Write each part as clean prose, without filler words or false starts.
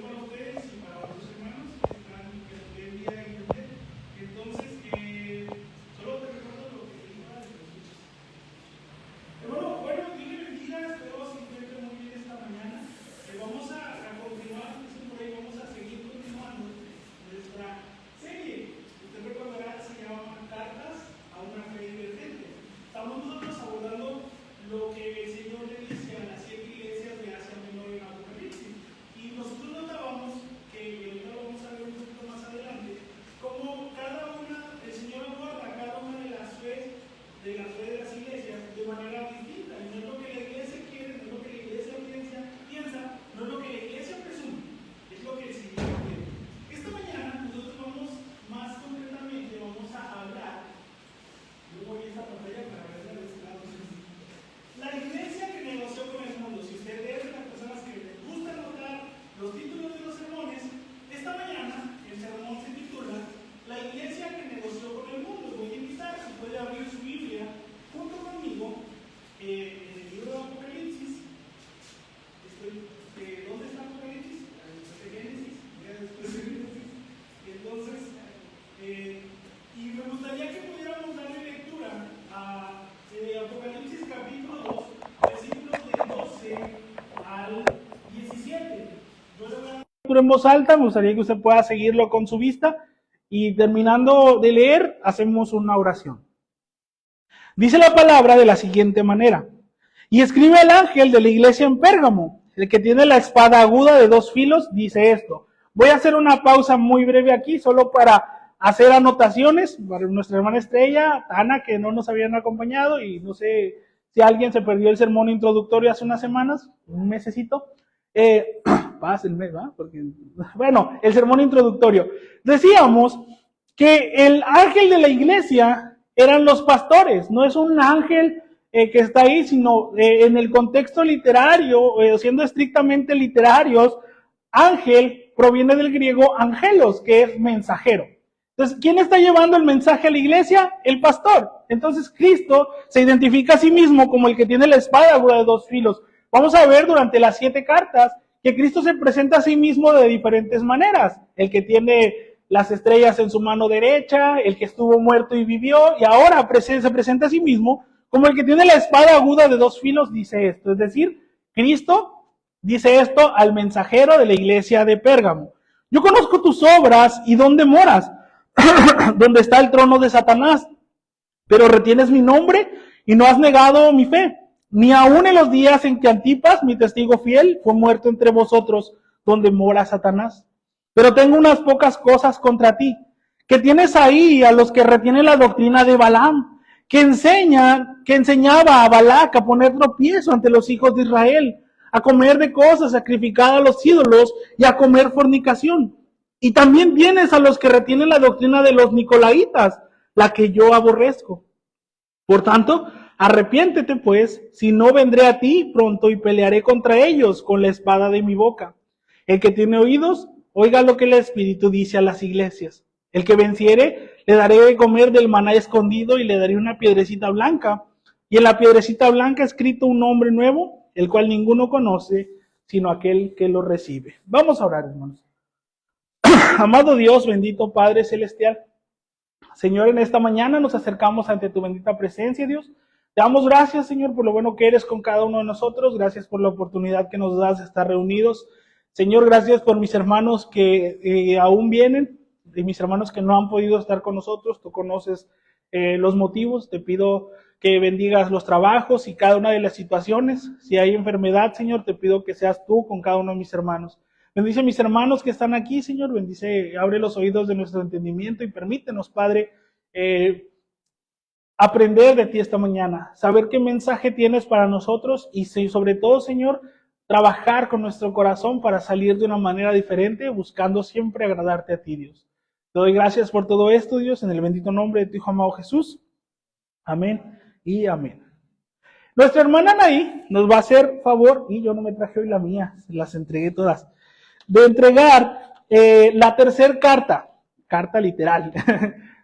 para ustedes y para otros hermanos que están en vía de internet. Entonces, solo te recuerdo lo que iba a decir. Bueno, Dios le bendiga, espero se encuentren muy bien esta mañana. Vamos a continuar, por ahí vamos a seguir continuando nuestra serie. Usted recordará que se llama Cartas a una fe divergente. Estamos nosotros abordando lo que el Señor le dice a las 7 iglesias de Asia Menor en Apocalipsis. Y nosotros notábamos que, y ahorita lo vamos a ver un poquito más adelante, como cada una, el Señor aborda cada una de las fe de las iglesias de manera distinta. Y no es lo que la iglesia quiere, no es lo que la iglesia piensa, no es lo que la iglesia presume, es lo que el Señor quiere. Esta mañana nosotros vamos más concretamente, vamos a hablar, yo voy a esta pantalla para ver de este lado. La iglesia que negoció con el mundo. Si usted es de las personas que les gusta anotar los títulos de los sermones, esta mañana el sermón se titula La iglesia que negoció con el mundo. Voy a invitar, si puede abrir su Biblia junto conmigo en el libro de Apocalipsis. ¿Dónde está Apocalipsis? De Génesis. Entonces, y me gustaría que pudiéramos darle lectura a Apocalipsis capítulo 2, versículos del 12 al 17. Yo le voy a leer en voz alta, me gustaría que usted pueda seguirlo con su vista y terminando de leer, hacemos una oración. Dice la palabra de la siguiente manera: y escribe el ángel de la iglesia en Pérgamo, el que tiene la espada aguda de 2 filos, dice esto. Voy a hacer una pausa muy breve aquí, solo para hacer anotaciones para nuestra hermana Estrella, Ana, que no nos habían acompañado, y no sé si alguien se perdió el sermón introductorio hace unas semanas, un mesecito. Pasa el mes, ¿va? Porque, bueno, el sermón introductorio. Decíamos que el ángel de la iglesia eran los pastores, no es un ángel que está ahí, sino en el contexto literario, siendo estrictamente literarios, ángel proviene del griego angelos, que es mensajero. Entonces, ¿quién está llevando el mensaje a la iglesia? El pastor. Entonces, Cristo se identifica a sí mismo como el que tiene la espada aguda de 2 filos. Vamos a ver durante las 7 cartas que Cristo se presenta a sí mismo de diferentes maneras. El que tiene las estrellas en su mano derecha, el que estuvo muerto y vivió, y ahora se presenta a sí mismo como el que tiene la espada aguda de 2 filos, dice esto. Es decir, Cristo dice esto al mensajero de la iglesia de Pérgamo. Yo conozco tus obras y dónde moras, donde está el trono de Satanás, pero retienes mi nombre y no has negado mi fe, ni aun en los días en que Antipas, mi testigo fiel, fue muerto entre vosotros, donde mora Satanás. Pero tengo unas pocas cosas contra ti, que tienes ahí a los que retienen la doctrina de Balaam, que enseñaba a Balac a poner tropiezo ante los hijos de Israel, a comer de cosas sacrificadas a los ídolos y a comer fornicación. Y también tienes a los que retienen la doctrina de los nicolaitas, la que yo aborrezco. Por tanto, arrepiéntete pues, si no vendré a ti pronto y pelearé contra ellos con la espada de mi boca. El que tiene oídos, oiga lo que el Espíritu dice a las iglesias. El que venciere, le daré de comer del maná escondido y le daré una piedrecita blanca. Y en la piedrecita blanca escrito un nombre nuevo, el cual ninguno conoce, sino aquel que lo recibe. Vamos a orar, hermanos. Amado Dios, bendito Padre Celestial, Señor, en esta mañana nos acercamos ante tu bendita presencia, Dios. Te damos gracias, Señor, por lo bueno que eres con cada uno de nosotros. Gracias por la oportunidad que nos das de estar reunidos. Señor, gracias por mis hermanos que aún vienen y mis hermanos que no han podido estar con nosotros. Tú conoces los motivos. Te pido que bendigas los trabajos y cada una de las situaciones. Si hay enfermedad, Señor, te pido que seas tú con cada uno de mis hermanos. Bendice a mis hermanos que están aquí, Señor. Bendice, abre los oídos de nuestro entendimiento y permítenos, Padre, aprender de ti esta mañana, saber qué mensaje tienes para nosotros y sobre todo, Señor, trabajar con nuestro corazón para salir de una manera diferente, buscando siempre agradarte a ti, Dios. Te doy gracias por todo esto, Dios, en el bendito nombre de tu Hijo amado Jesús. Amén y amén. Nuestra hermana Anaí nos va a hacer favor, y yo no me traje hoy la mía, las entregué todas, de entregar la tercera carta literal.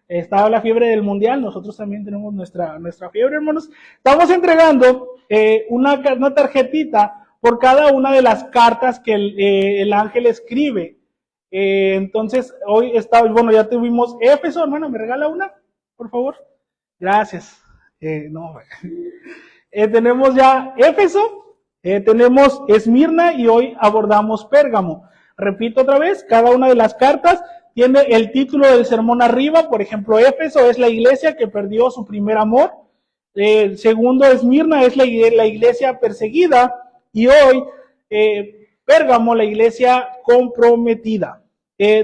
Estaba la fiebre del mundial, nosotros también tenemos nuestra fiebre, hermanos. Estamos entregando una tarjetita por cada una de las cartas que el ángel escribe. Entonces, hoy bueno, ya tuvimos Éfeso, hermano, ¿me regala una, por favor? Gracias. Tenemos ya Éfeso, tenemos Esmirna y hoy abordamos Pérgamo. Repito otra vez, cada una de las cartas tiene el título del sermón arriba. Por ejemplo, Éfeso es la iglesia que perdió su primer amor. Segundo, Esmirna es la iglesia perseguida. Y hoy, Pérgamo, la iglesia comprometida.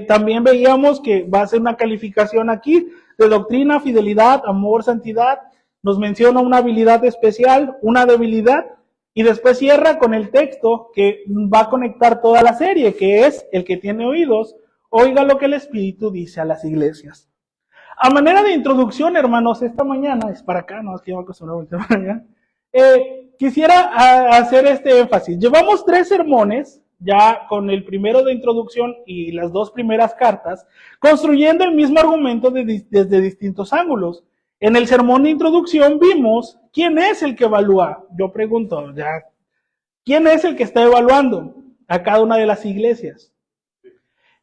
También veíamos que va a ser una calificación aquí de doctrina, fidelidad, amor, santidad. Nos menciona una habilidad especial, una debilidad, y después cierra con el texto que va a conectar toda la serie, que es: el que tiene oídos, oiga lo que el Espíritu dice a las iglesias. A manera de introducción, hermanos, esta mañana, es para acá, no es que yo me acostumbré a voltear para allá, quisiera hacer este énfasis. Llevamos 3 sermones, ya con el primero de introducción y las 2 primeras cartas, construyendo el mismo argumento desde distintos ángulos. En el sermón de introducción vimos quién es el que evalúa. Yo pregunto, ¿quién es el que está evaluando a cada una de las iglesias?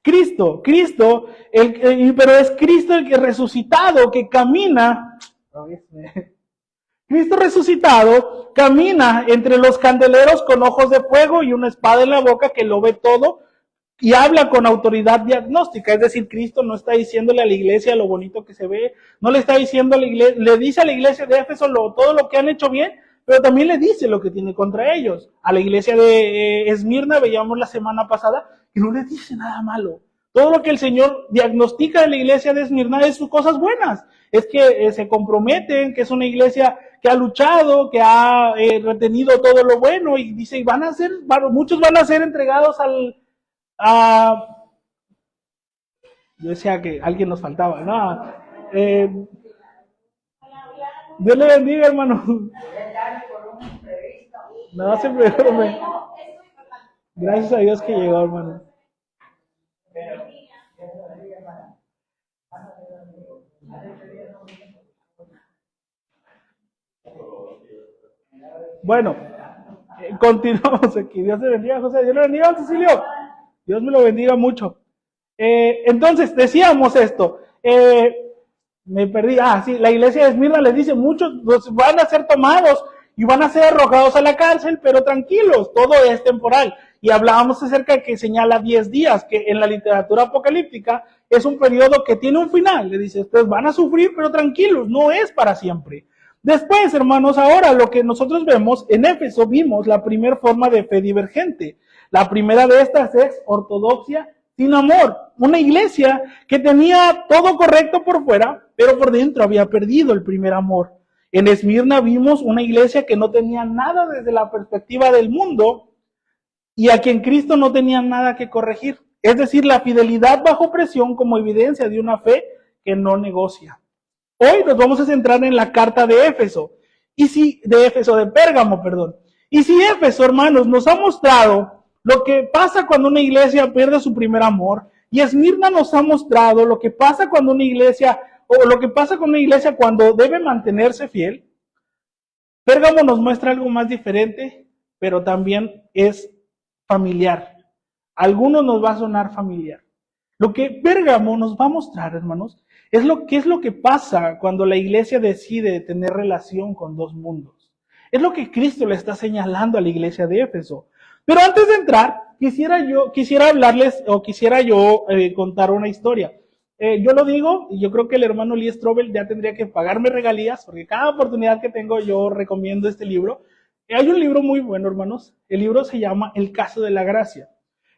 Cristo, pero es Cristo el que resucitado, que camina. Cristo resucitado camina entre los candeleros con ojos de fuego y una espada en la boca, que lo ve todo y habla con autoridad diagnóstica. Es decir, Cristo no está diciéndole a la iglesia lo bonito que se ve, no le está diciendo a la iglesia, le dice a la iglesia de Éfeso todo lo que han hecho bien, pero también le dice lo que tiene contra ellos. A la iglesia de Esmirna, veíamos la semana pasada, que no le dice nada malo. Todo lo que el Señor diagnostica de la iglesia de Esmirna es sus cosas buenas. Es que se comprometen, que es una iglesia que ha luchado, que ha retenido todo lo bueno, y dice, muchos van a ser entregados yo decía que alguien nos faltaba, ¿no? Dios le bendiga, hermano. No se preocupe. Gracias a Dios que llegó, hermano. Bueno, continuamos aquí. Dios te bendiga, José. Dios le bendiga, Cecilio. Dios me lo bendiga mucho. Entonces, decíamos esto. Me perdí. Sí, la iglesia de Esmirna les dice, muchos van a ser tomados y van a ser arrojados a la cárcel, pero tranquilos, todo es temporal. Y hablábamos acerca de que señala 10 días, que en la literatura apocalíptica es un periodo que tiene un final. Le dice, ustedes van a sufrir, pero tranquilos, no es para siempre. Después, hermanos, ahora lo que nosotros vemos, en Éfeso vimos la primera forma de fe divergente. La primera de estas es ortodoxia sin amor. Una iglesia que tenía todo correcto por fuera, pero por dentro había perdido el primer amor. En Esmirna vimos una iglesia que no tenía nada desde la perspectiva del mundo y a quien Cristo no tenía nada que corregir. Es decir, la fidelidad bajo presión como evidencia de una fe que no negocia. Hoy nos vamos a centrar en la carta de Éfeso, de Pérgamo, perdón. Y si Éfeso, hermanos, nos ha mostrado lo que pasa cuando una iglesia pierde su primer amor, y Esmirna nos ha mostrado lo que pasa cuando una iglesia, o lo que pasa con una iglesia cuando debe mantenerse fiel, Pérgamo nos muestra algo más diferente, pero también es familiar. A algunos nos va a sonar familiar. Lo que Pérgamo nos va a mostrar, hermanos, es lo que pasa cuando la iglesia decide tener relación con 2 mundos. Es lo que Cristo le está señalando a la iglesia de Éfeso. Pero antes de entrar, quisiera hablarles, o quisiera yo contar una historia. Yo lo digo, y yo creo que el hermano Lee Strobel ya tendría que pagarme regalías, porque cada oportunidad que tengo yo recomiendo este libro. Hay un libro muy bueno, hermanos. El libro se llama El caso de la gracia.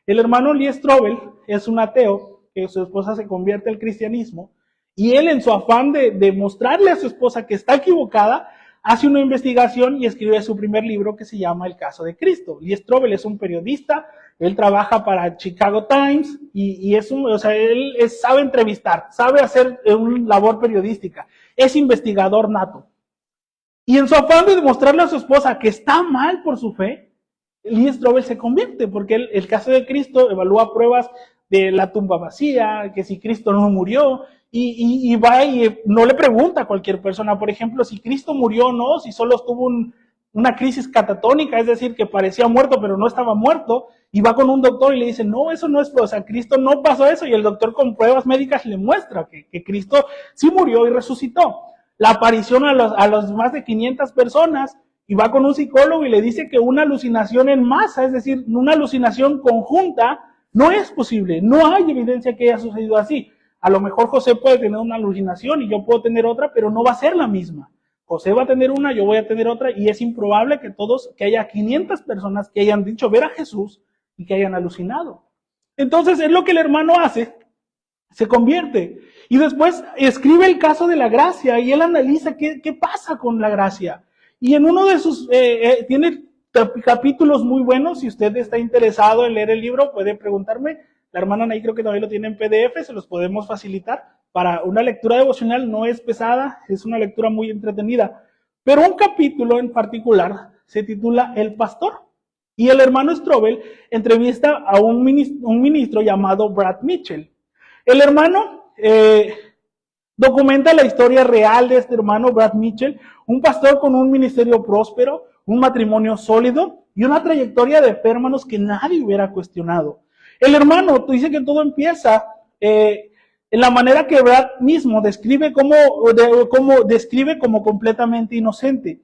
El hermano Lee Strobel es un ateo, que su esposa se convierte al cristianismo, y él, en su afán de mostrarle a su esposa que está equivocada, hace una investigación y escribe su primer libro, que se llama El caso de Cristo. Lee Strobel es un periodista, él trabaja para Chicago Times y él sabe entrevistar, sabe hacer una labor periodística, es investigador nato. Y en su afán de demostrarle a su esposa que está mal por su fe, Lee Strobel se convierte, porque el caso de Cristo evalúa pruebas de la tumba vacía, que si Cristo no murió, y va y no le pregunta a cualquier persona, por ejemplo, si Cristo murió o no, si solo estuvo una crisis catatónica, es decir, que parecía muerto pero no estaba muerto, y va con un doctor y le dice, no, eso no es, o sea, Cristo no pasó eso, y el doctor con pruebas médicas le muestra que Cristo sí murió y resucitó. La aparición a los más de 500 personas, y va con un psicólogo y le dice que una alucinación en masa, es decir, una alucinación conjunta, no es posible, no hay evidencia que haya sucedido así. A lo mejor José puede tener una alucinación y yo puedo tener otra, pero no va a ser la misma. José va a tener una, yo voy a tener otra, y es improbable que haya 500 personas que hayan dicho ver a Jesús y que hayan alucinado. Entonces es lo que el hermano hace, se convierte. Y después escribe el caso de la gracia y él analiza qué pasa con la gracia. Y en uno de sus, tiene capítulos muy buenos, si usted está interesado en leer el libro puede preguntarme. La hermana Anaí creo que todavía lo tiene en PDF, se los podemos facilitar. Para una lectura devocional no es pesada, es una lectura muy entretenida. Pero un capítulo en particular se titula El Pastor. Y el hermano Strobel entrevista a un ministro llamado Brad Mitchell. El hermano documenta la historia real de este hermano Brad Mitchell, un pastor con un ministerio próspero, un matrimonio sólido y una trayectoria de fe, hermanos, que nadie hubiera cuestionado. El hermano dice que todo empieza en la manera que Brad mismo describe como completamente inocente.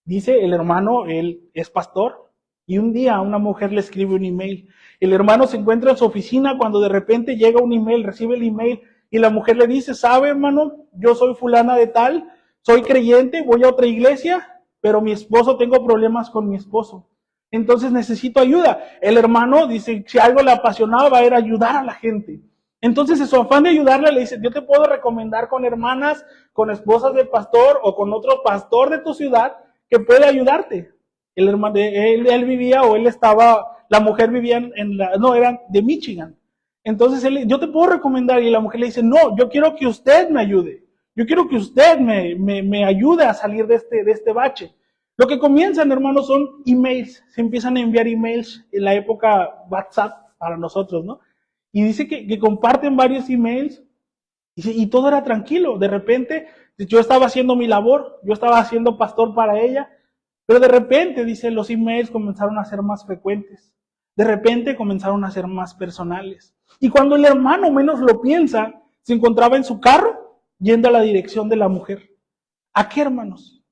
Dice el hermano, él es pastor, y un día una mujer le escribe un email. El hermano se encuentra en su oficina cuando de repente llega un email, recibe el email, y la mujer le dice, ¿sabe, hermano? Yo soy fulana de tal, soy creyente, voy a otra iglesia, pero mi esposo, tengo problemas con mi esposo. Entonces necesito ayuda. El hermano dice, si algo le apasionaba era ayudar a la gente. Entonces, en su afán de ayudarle, le dice, yo te puedo recomendar con hermanas, con esposas de pastor o con otro pastor de tu ciudad que puede ayudarte. El hermano, él vivía, o él estaba, la mujer vivía eran de Michigan. Entonces, yo te puedo recomendar, y la mujer le dice, no, yo quiero que usted me ayude. Yo quiero que usted me ayude a salir de este bache. Lo que comienzan, hermanos, son emails. Se empiezan a enviar emails en la época WhatsApp para nosotros, ¿no? Y dice que comparten varios emails y todo era tranquilo. De repente, yo estaba haciendo mi labor, yo estaba haciendo pastor para ella, pero de repente, dice, los emails comenzaron a ser más frecuentes. De repente comenzaron a ser más personales. Y cuando el hermano menos lo piensa, se encontraba en su carro yendo a la dirección de la mujer. ¿A qué, hermanos?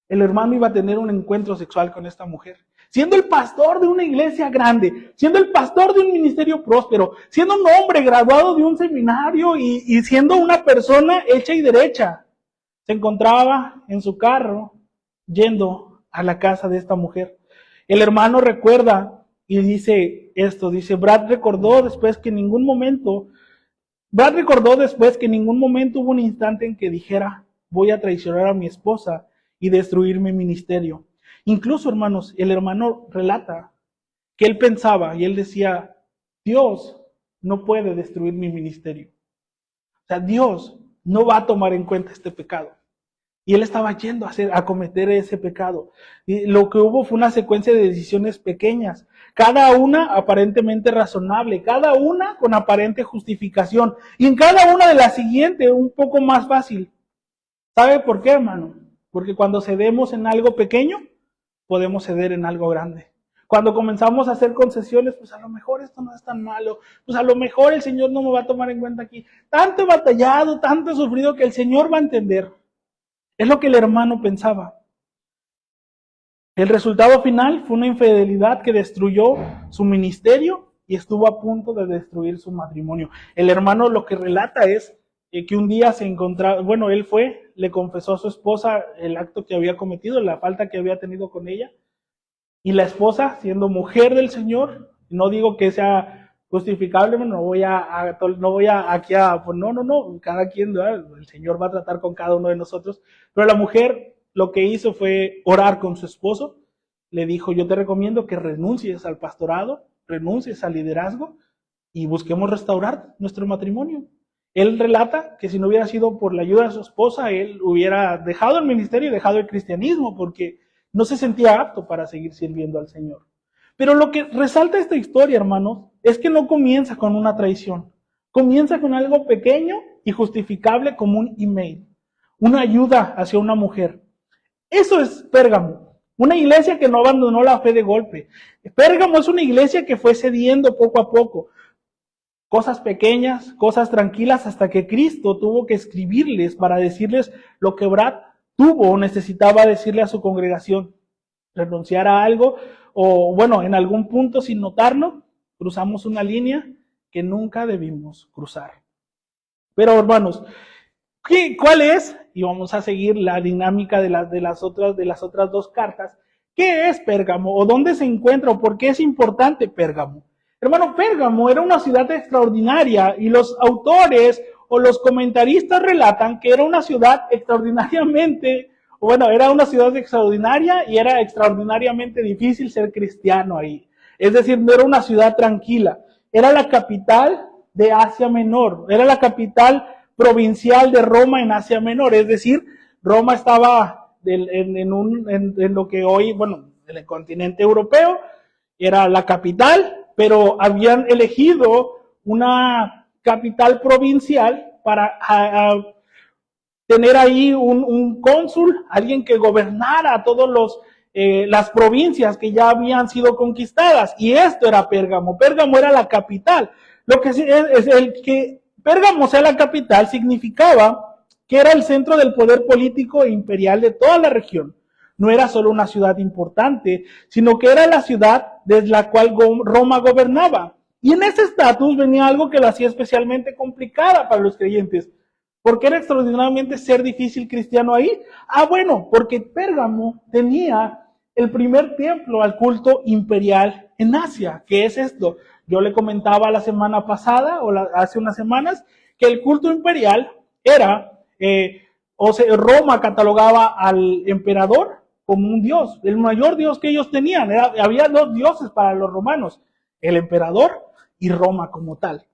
El hermano iba a tener un encuentro sexual con esta mujer. Siendo el pastor de una iglesia grande, siendo el pastor de un ministerio próspero, siendo un hombre graduado de un seminario y siendo una persona hecha y derecha, se encontraba en su carro yendo a la casa de esta mujer. El hermano recuerda y dice esto, dice, Brad recordó después que en ningún momento hubo un instante en que dijera, voy a traicionar a mi esposa y destruir mi ministerio. Incluso, hermanos, el hermano relata que él pensaba y él decía, Dios no puede destruir mi ministerio. O sea, Dios no va a tomar en cuenta este pecado. Y él estaba yendo a cometer ese pecado. Y lo que hubo fue una secuencia de decisiones pequeñas, cada una aparentemente razonable, cada una con aparente justificación, y en cada una de las siguientes un poco más fácil. ¿Sabe por qué, hermano? Porque cuando cedemos en algo pequeño, podemos ceder en algo grande. Cuando comenzamos a hacer concesiones, pues a lo mejor esto no es tan malo, pues a lo mejor el Señor no me va a tomar en cuenta aquí. Tanto he batallado, tanto he sufrido que el Señor va a entender. Es lo que el hermano pensaba. El resultado final fue una infidelidad que destruyó su ministerio y estuvo a punto de destruir su matrimonio. El hermano lo que relata es que un día se encontraba, bueno, él le confesó a su esposa el acto que había cometido, la falta que había tenido con ella, y la esposa, siendo mujer del Señor, no digo que sea justificable, no voy aquí a, pues no, cada quien, ¿verdad? El Señor va a tratar con cada uno de nosotros, pero la mujer lo que hizo fue orar con su esposo, le dijo, yo te recomiendo que renuncies al pastorado, renuncies al liderazgo y busquemos restaurar nuestro matrimonio. Él relata que si no hubiera sido por la ayuda de su esposa, él hubiera dejado el ministerio y dejado el cristianismo porque no se sentía apto para seguir sirviendo al Señor. Pero lo que resalta esta historia, hermanos, es que no comienza con una traición. Comienza con algo pequeño y justificable como un email, una ayuda hacia una mujer. Eso es Pérgamo. Una iglesia que no abandonó la fe de golpe. Pérgamo es una iglesia que fue cediendo poco a poco. Cosas pequeñas, cosas tranquilas, hasta que Cristo tuvo que escribirles para decirles lo que Brad tuvo o necesitaba decirle a su congregación. Renunciar a algo, o bueno, en algún punto sin notarlo, cruzamos una línea que nunca debimos cruzar. Pero hermanos, ¿cuál es? Y vamos a seguir la dinámica de las otras dos cartas. ¿Qué es Pérgamo? ¿O dónde se encuentra? ¿O por qué es importante Pérgamo? Hermano, Pérgamo era una ciudad extraordinaria y los autores o los comentaristas relatan que era una ciudad extraordinariamente, bueno, era una ciudad extraordinaria y era extraordinariamente difícil ser cristiano ahí. Es decir, no era una ciudad tranquila. Era la capital de Asia Menor, era la capital provincial de Roma en Asia Menor, es decir, Roma estaba en lo que hoy, bueno, en el continente europeo, era la capital, pero habían elegido una capital provincial para tener ahí un cónsul, alguien que gobernara todos las provincias que ya habían sido conquistadas, y esto era Pérgamo. Pérgamo era la capital. Lo que es el que Pérgamo sea la capital significaba que era el centro del poder político e imperial de toda la región. No era solo una ciudad importante, sino que era la ciudad desde la cual Roma gobernaba. Y en ese estatus venía algo que lo hacía especialmente complicada para los creyentes. ¿Por qué era extraordinariamente ser difícil cristiano ahí? Bueno, porque Pérgamo tenía el primer templo al culto imperial en Asia. ¿Qué es esto? Yo le comentaba la semana pasada, hace unas semanas, que el culto imperial era, Roma catalogaba al emperador como un dios, el mayor dios que ellos tenían. Había dos dioses para los romanos, el emperador y Roma como tal.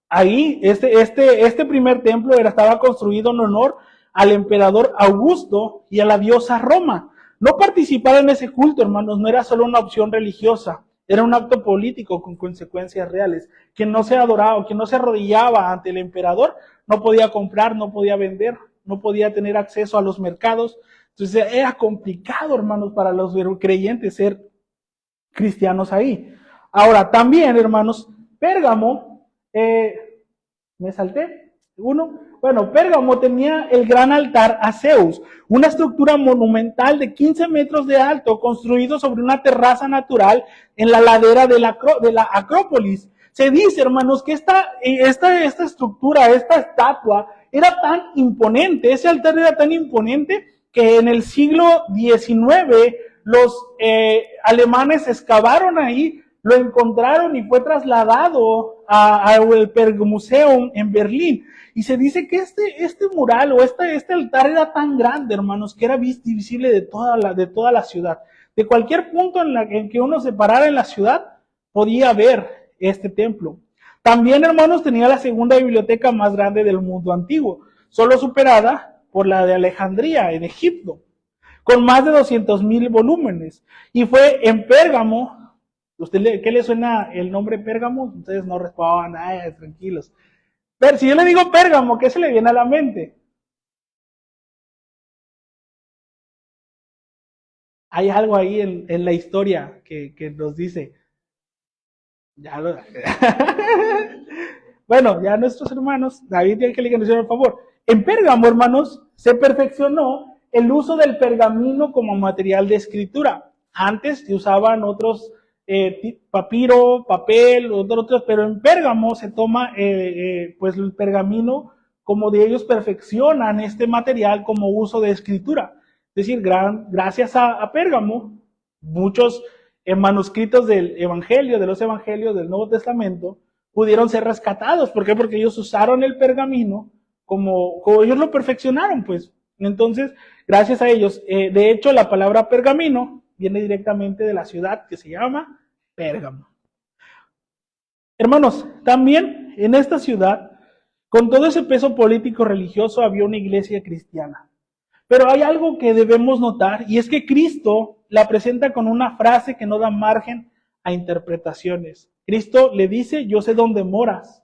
Ahí, este primer templo estaba construido en honor al emperador Augusto y a la diosa Roma. No participar en ese culto, hermanos, no era solo una opción religiosa, era un acto político con consecuencias reales. Quien no se adoraba, quien no se arrodillaba ante el emperador, no podía comprar, no podía vender, no podía tener acceso a los mercados. Entonces era complicado, hermanos, para los creyentes ser cristianos ahí. Ahora, también, hermanos, Pérgamo, me salté uno. Bueno, Pérgamo tenía el gran altar a Zeus, una estructura monumental de 15 metros de alto, construido sobre una terraza natural en la ladera de la Acrópolis. Se dice, hermanos, que esta estructura, esta estatua, era tan imponente, ese altar era tan imponente, que en el siglo XIX los alemanes excavaron ahí, lo encontraron y fue trasladado al Pergamuseum en Berlín. Y se dice que este mural o este altar era tan grande, hermanos, que era visible de toda la ciudad. De cualquier punto en que uno se parara en la ciudad, podía ver este templo. También, hermanos, tenía la segunda biblioteca más grande del mundo antiguo, solo superada por la de Alejandría, en Egipto, con más de 200,000 volúmenes. Y fue en Pérgamo. ¿Qué le suena el nombre Pérgamo? Ustedes no respondan, tranquilos. Pero si yo le digo Pérgamo, ¿qué se le viene a la mente? Hay algo ahí en la historia que nos dice. Bueno, ya nuestros hermanos, David y Angélica nos hicieron el favor. En Pérgamo, hermanos, se perfeccionó el uso del pergamino como material de escritura. Antes se usaban otros papiro, papel, otros, pero en Pérgamo se toma pues el pergamino, como de ellos perfeccionan este material como uso de escritura. Es decir, gracias a Pérgamo, muchos manuscritos del Evangelio, de los Evangelios del Nuevo Testamento, pudieron ser rescatados. ¿Por qué? Porque ellos usaron el pergamino como ellos lo perfeccionaron, pues. Entonces, gracias a ellos, de hecho, la palabra pergamino viene directamente de la ciudad que se llama Pérgamo. Hermanos, también en esta ciudad, con todo ese peso político religioso, había una iglesia cristiana. Pero hay algo que debemos notar, y es que Cristo la presenta con una frase que no da margen a interpretaciones. Cristo le dice: yo sé dónde moras,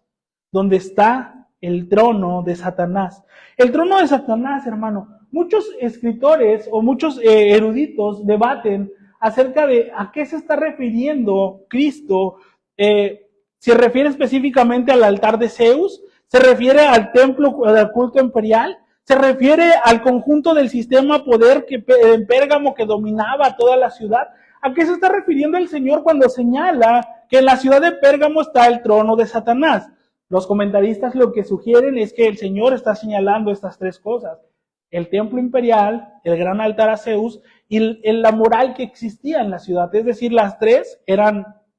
dónde está el trono de Satanás. El trono de Satanás, hermano, muchos escritores o muchos eruditos debaten acerca de a qué se está refiriendo Cristo. ¿Se refiere específicamente al altar de Zeus? ¿Se refiere al templo, al culto imperial? ¿Se refiere al conjunto del sistema poder que en Pérgamo que dominaba toda la ciudad? ¿A qué se está refiriendo el Señor cuando señala que en la ciudad de Pérgamo está el trono de Satanás? Los comentaristas lo que sugieren es que el Señor está señalando estas tres cosas: el templo imperial, el gran altar a Zeus y la moral que existía en la ciudad. Es decir, las tres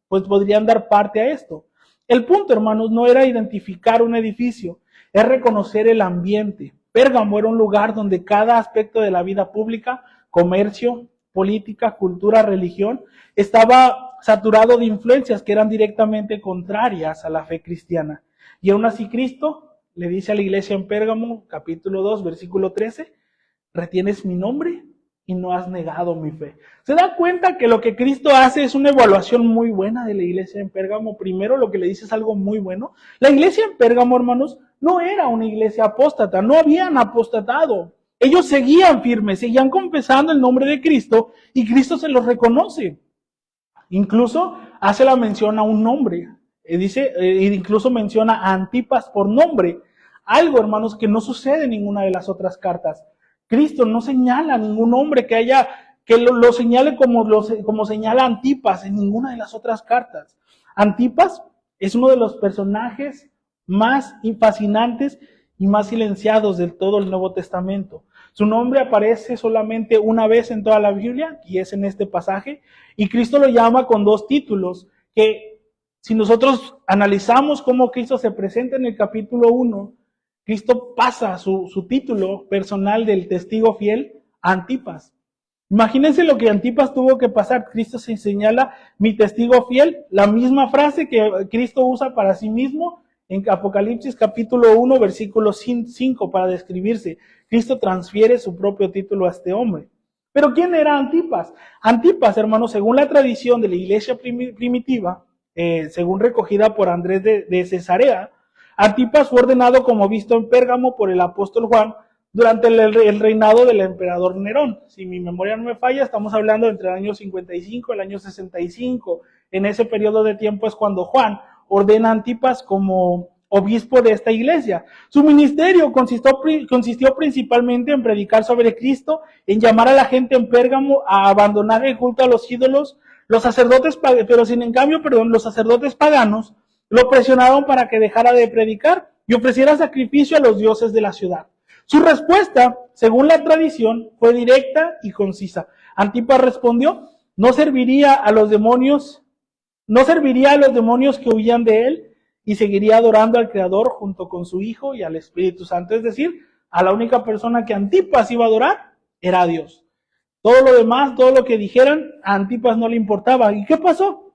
pues podrían dar parte a esto. El punto, hermanos, no era identificar un edificio, es reconocer el ambiente. Pérgamo era un lugar donde cada aspecto de la vida pública, comercio, política, cultura, religión, estaba saturado de influencias que eran directamente contrarias a la fe cristiana. Y aún así Cristo le dice a la iglesia en Pérgamo, capítulo 2, versículo 13, retienes mi nombre y no has negado mi fe. ¿Se da cuenta que lo que Cristo hace es una evaluación muy buena de la iglesia en Pérgamo? Primero, lo que le dice es algo muy bueno. La iglesia en Pérgamo, hermanos, no era una iglesia apóstata, no habían apostatado. Ellos seguían firmes, seguían confesando el nombre de Cristo y Cristo se los reconoce. Incluso hace la mención a un nombre. Incluso menciona a Antipas por nombre. Algo, hermanos, que no sucede en ninguna de las otras cartas. Cristo no señala a ningún hombre que lo señale como señala Antipas en ninguna de las otras cartas. Antipas es uno de los personajes más fascinantes y más silenciados de todo el Nuevo Testamento. Su nombre aparece solamente una vez en toda la Biblia, y es en este pasaje, y Cristo lo llama con dos títulos, que si nosotros analizamos cómo Cristo se presenta en el capítulo 1, Cristo pasa su título personal del testigo fiel a Antipas. Imagínense lo que Antipas tuvo que pasar. Cristo se señala mi testigo fiel, la misma frase que Cristo usa para sí mismo en Apocalipsis capítulo 1, versículo 5 para describirse. Cristo transfiere su propio título a este hombre. Pero ¿quién era Antipas? Antipas, hermanos, según la tradición de la iglesia primitiva, según recogida por Andrés de Cesarea, Antipas fue ordenado como visto en Pérgamo por el apóstol Juan durante el reinado del emperador Nerón. Si mi memoria no me falla, estamos hablando entre el año 55 y el año 65. En ese periodo de tiempo es cuando Juan ordena a Antipas como obispo de esta iglesia. Su ministerio consistió principalmente en predicar sobre Cristo, en llamar a la gente en Pérgamo a abandonar el culto a los ídolos. Los sacerdotes paganos lo presionaron para que dejara de predicar y ofreciera sacrificio a los dioses de la ciudad. Su respuesta, según la tradición, fue directa y concisa. Antipas respondió: no serviría a los demonios que huían de él, y seguiría adorando al Creador junto con su Hijo y al Espíritu Santo. Es decir, a la única persona que Antipas iba a adorar era a Dios. Todo lo demás, todo lo que dijeran, a Antipas no le importaba. ¿Y qué pasó?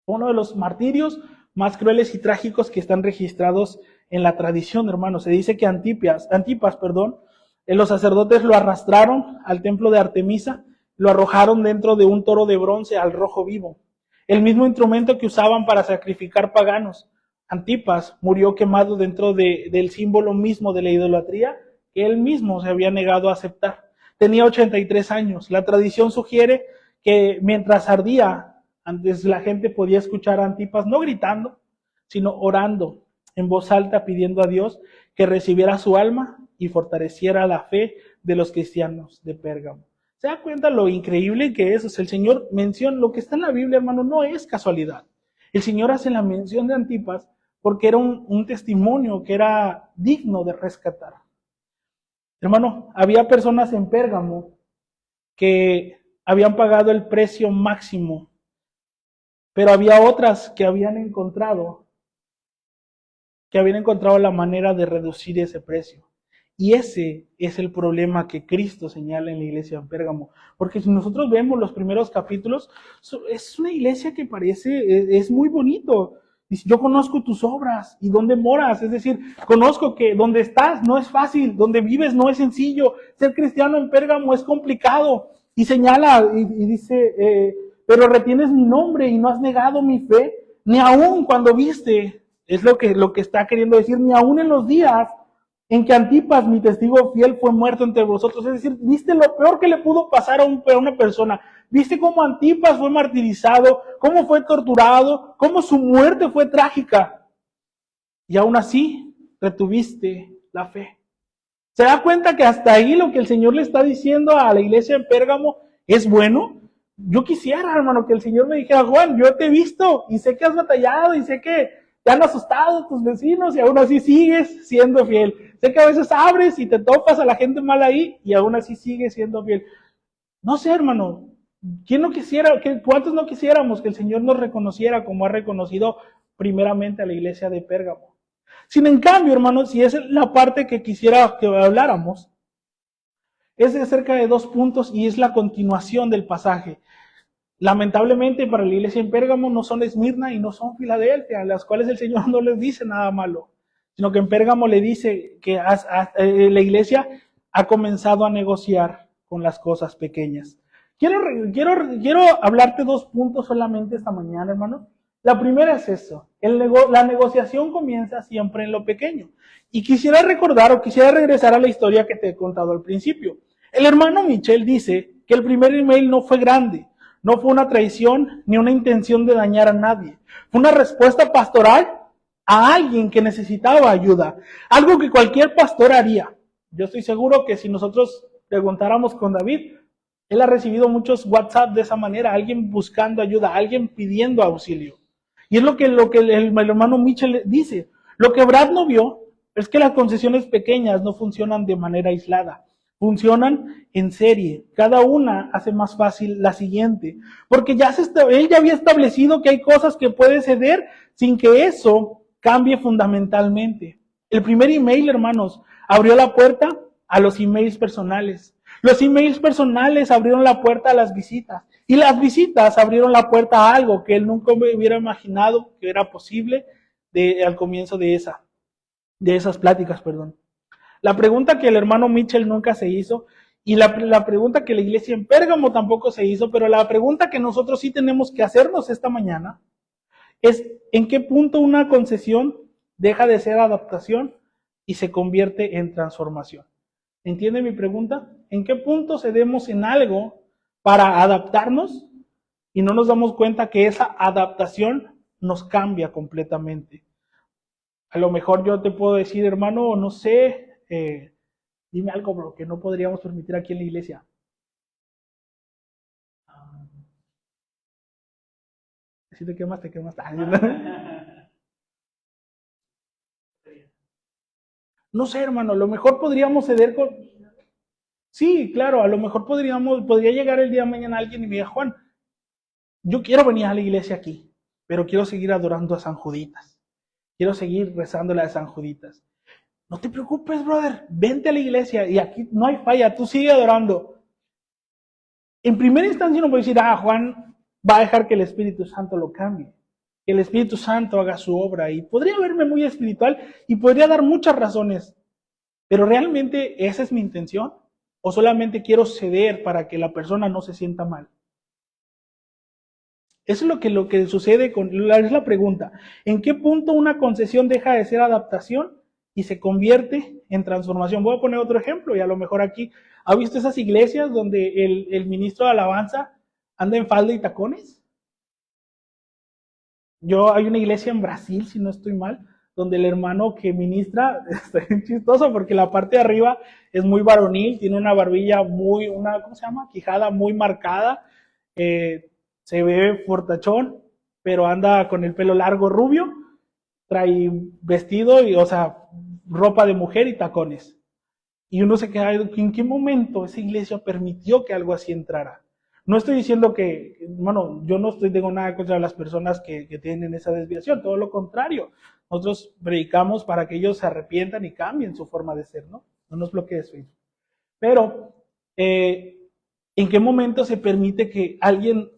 Uno de los martirios más crueles y trágicos que están registrados en la tradición, hermanos. Se dice que Antipas, los sacerdotes lo arrastraron al templo de Artemisa, lo arrojaron dentro de un toro de bronce al rojo vivo, el mismo instrumento que usaban para sacrificar paganos. Antipas murió quemado dentro del símbolo mismo de la idolatría que él mismo se había negado a aceptar. Tenía 83 años. La tradición sugiere que mientras ardía, antes la gente podía escuchar a Antipas no gritando, sino orando en voz alta, pidiendo a Dios que recibiera su alma y fortaleciera la fe de los cristianos de Pérgamo. ¿Se da cuenta lo increíble que es? O sea, el Señor menciona lo que está en la Biblia, hermano, no es casualidad. El Señor hace la mención de Antipas porque era un testimonio que era digno de rescatar. Hermano, había personas en Pérgamo que habían pagado el precio máximo, pero había otras que habían encontrado la manera de reducir ese precio. Y ese es el problema que Cristo señala en la iglesia de Pérgamo. Porque si nosotros vemos los primeros capítulos, es una iglesia que es muy bonito. Dice: yo conozco tus obras y dónde moras. Es decir, conozco que donde estás no es fácil, donde vives no es sencillo. Ser cristiano en Pérgamo es complicado. Y señala y dice, pero retienes mi nombre y no has negado mi fe, ni aún cuando viste. Es lo que está queriendo decir, ni aún en los días en que Antipas, mi testigo fiel, fue muerto entre vosotros. Es decir, viste lo peor que le pudo pasar a una persona. Viste cómo Antipas fue martirizado, cómo fue torturado, cómo su muerte fue trágica. Y aún así, retuviste la fe. ¿Se da cuenta que hasta ahí lo que el Señor le está diciendo a la iglesia en Pérgamo es bueno? Yo quisiera, hermano, que el Señor me dijera, Juan, yo te he visto y sé que has batallado y sé que te han asustado tus vecinos y aún así sigues siendo fiel. Sé que a veces abres y te topas a la gente mala ahí y aún así sigues siendo fiel. No sé, hermano, ¿quién no quisiera, cuántos no quisiéramos que el Señor nos reconociera como ha reconocido primeramente a la iglesia de Pérgamo? Sin en cambio, hermanos, si es la parte que quisiera que habláramos, es acerca de 2 puntos y es la continuación del pasaje. Lamentablemente para la iglesia en Pérgamo no son Esmirna y no son Filadelfia, a las cuales el Señor no les dice nada malo, sino que en Pérgamo le dice que la iglesia ha comenzado a negociar con las cosas pequeñas. Quiero hablarte 2 puntos solamente esta mañana, hermano. La primera es eso, la negociación comienza siempre en lo pequeño. Y quisiera recordar o quisiera regresar a la historia que te he contado al principio. El hermano Michel dice que el primer email no fue grande, no fue una traición ni una intención de dañar a nadie. Fue una respuesta pastoral a alguien que necesitaba ayuda, algo que cualquier pastor haría. Yo estoy seguro que si nosotros preguntáramos con David, él ha recibido muchos WhatsApp de esa manera, alguien buscando ayuda, alguien pidiendo auxilio. Y es lo que el hermano Mitchell dice. Lo que Brad no vio es que las concesiones pequeñas no funcionan de manera aislada. Funcionan en serie. Cada una hace más fácil la siguiente. Porque él ya había establecido que hay cosas que puede ceder sin que eso cambie fundamentalmente. El primer email, hermanos, abrió la puerta a los emails personales. Los emails personales abrieron la puerta a las visitas. Y las visitas abrieron la puerta a algo que él nunca hubiera imaginado que era posible al comienzo de esas pláticas, perdón. La pregunta que el hermano Mitchell nunca se hizo, y la pregunta que la iglesia en Pérgamo tampoco se hizo, pero la pregunta que nosotros sí tenemos que hacernos esta mañana, es ¿en qué punto una concesión deja de ser adaptación y se convierte en transformación? ¿Entiende mi pregunta? ¿En qué punto cedemos en algo para adaptarnos y no nos damos cuenta que esa adaptación nos cambia completamente? A lo mejor yo te puedo decir, hermano, no sé, dime algo, bro, que no podríamos permitir aquí en la iglesia. Si te quemas, te quemas. No sé, hermano, a lo mejor podríamos ceder con... Sí, claro, a lo mejor podría llegar el día de mañana alguien y me diga, Juan, yo quiero venir a la iglesia aquí, pero quiero seguir adorando a San Juditas. Quiero seguir rezándole a San Juditas. No te preocupes, brother, vente a la iglesia y aquí no hay falla, tú sigue adorando. En primera instancia uno puede decir, Juan va a dejar que el Espíritu Santo lo cambie, que el Espíritu Santo haga su obra, y podría verme muy espiritual y podría dar muchas razones, pero ¿realmente esa es mi intención? ¿O solamente quiero ceder para que la persona no se sienta mal? Eso es lo que sucede es la pregunta. ¿En qué punto una concesión deja de ser adaptación y se convierte en transformación? Voy a poner otro ejemplo y a lo mejor aquí, ¿ha visto esas iglesias donde el ministro de alabanza anda en falda y tacones? Hay una iglesia en Brasil, si no estoy mal, donde el hermano que ministra está bien chistoso porque la parte de arriba es muy varonil, tiene una barbilla ¿cómo se llama? Quijada muy marcada, se ve fortachón, pero anda con el pelo largo rubio, trae vestido, ropa de mujer y tacones. Y uno se queda, ¿en qué momento esa iglesia permitió que algo así entrara? No estoy diciendo yo no tengo nada contra las personas que tienen esa desviación, todo lo contrario. Nosotros predicamos para que ellos se arrepientan y cambien su forma de ser, ¿no? No nos bloquees Facebook. Pero, ¿en qué momento se permite que alguien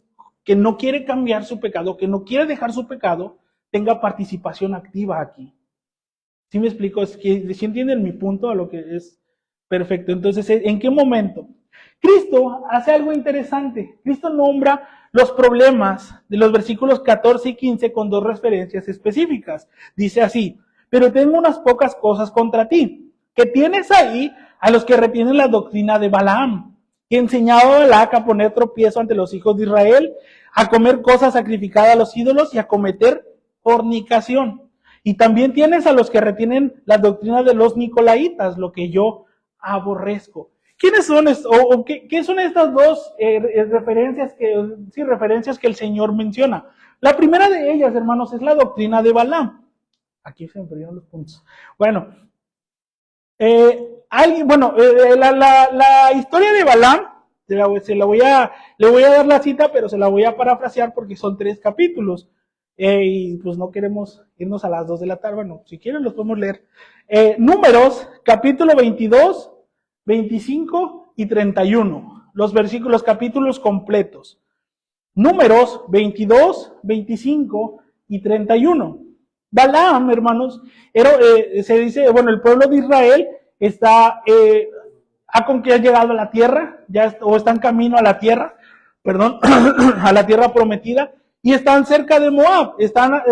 que no quiere cambiar su pecado, que no quiere dejar su pecado, tenga participación activa aquí? ¿Sí me explico? ¿Sí entienden mi punto a lo que es perfecto? Entonces, ¿en qué momento? Cristo hace algo interesante. Cristo nombra los problemas de los versículos 14 y 15 con 2 referencias específicas. Dice así, pero tengo unas pocas cosas contra ti. Que tienes ahí a los que retienen la doctrina de Balaam, que enseñaba a Balac a poner tropiezo ante los hijos de Israel, a comer cosas sacrificadas a los ídolos y a cometer fornicación. Y también tienes a los que retienen la doctrina de los nicolaitas, lo que yo aborrezco. ¿Quiénes son qué son estas dos referencias que el Señor menciona? La primera de ellas, hermanos, es la doctrina de Balaam. Aquí se me perdieron los puntos. Bueno, la historia de Balaam, le voy a dar la cita, pero se la voy a parafrasear porque son 3 capítulos. Y pues no queremos irnos a las 2 de la tarde. Bueno, si quieren los podemos leer. Números, capítulo 22, 25 y 31. Los capítulos completos. Números 22, 25 y 31. Balaam, hermanos, se dice, bueno, el pueblo de Israel ha llegado a la tierra, o está en camino a la tierra, perdón, a la tierra prometida, y están cerca de Moab, están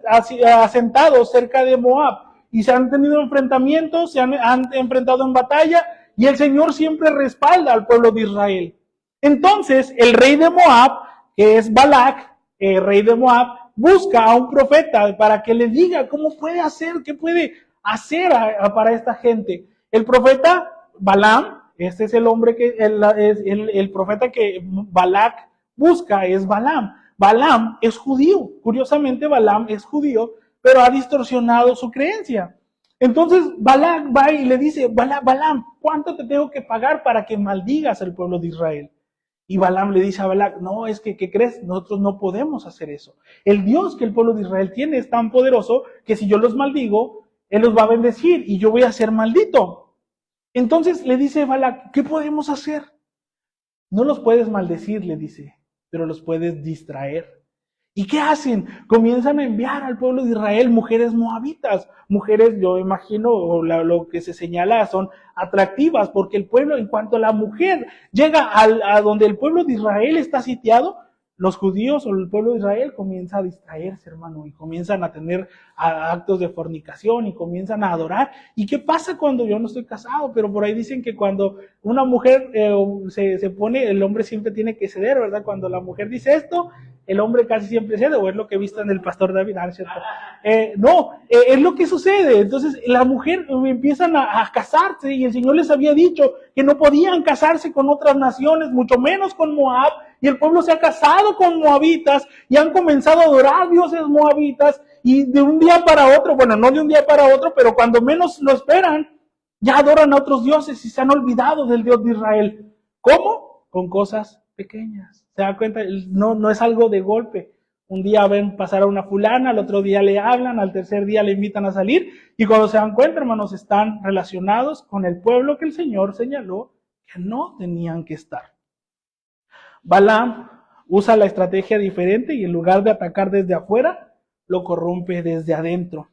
asentados cerca de Moab, y se han tenido enfrentamientos, se han enfrentado en batalla, y el Señor siempre respalda al pueblo de Israel. Entonces, el rey de Moab, que es Balac, rey de Moab, busca a un profeta para que le diga cómo puede hacer, qué puede hacer para esta gente. El profeta Balaam, este es el hombre el profeta que Balac busca, es Balaam. Balaam es judío, curiosamente Balaam es judío, pero ha distorsionado su creencia. Entonces Balac va y le dice, Balaam, ¿cuánto te tengo que pagar para que maldigas al pueblo de Israel? Y Balaam le dice a Balac, no, es que, ¿qué crees? Nosotros no podemos hacer eso. El Dios que el pueblo de Israel tiene es tan poderoso que si yo los maldigo, Él los va a bendecir y yo voy a ser maldito. Entonces le dice Balac, ¿qué podemos hacer? No los puedes maldecir, le dice, pero los puedes distraer. ¿Y qué hacen? Comienzan a enviar al pueblo de Israel mujeres moabitas. Mujeres, yo imagino, lo que se señala son atractivas, porque el pueblo, en cuanto la mujer llega a donde el pueblo de Israel está sitiado, los judíos o el pueblo de Israel comienza a distraerse, hermano, y comienzan a tener actos de fornicación y comienzan a adorar. ¿Y qué pasa cuando yo no estoy casado? Pero por ahí dicen que cuando una mujer se pone, el hombre siempre tiene que ceder, ¿verdad? Cuando la mujer dice esto, el hombre casi siempre cede, o es lo que he visto en el pastor David, ¿cierto? Es lo que sucede. Entonces la mujer empiezan a casarse y el Señor les había dicho que no podían casarse con otras naciones, mucho menos con Moab, y el pueblo se ha casado con moabitas y han comenzado a adorar dioses moabitas y de un día para otro, bueno, no de un día para otro, pero cuando menos lo esperan, ya adoran a otros dioses y se han olvidado del Dios de Israel. ¿Cómo? Con cosas pequeñas. ¿Se da cuenta? No es algo de golpe. Un día ven pasar a una fulana, al otro día le hablan, al tercer día le invitan a salir, y cuando se dan cuenta, hermanos, están relacionados con el pueblo que el Señor señaló que no tenían que estar. Balaam usa la estrategia diferente y en lugar de atacar desde afuera, lo corrompe desde adentro.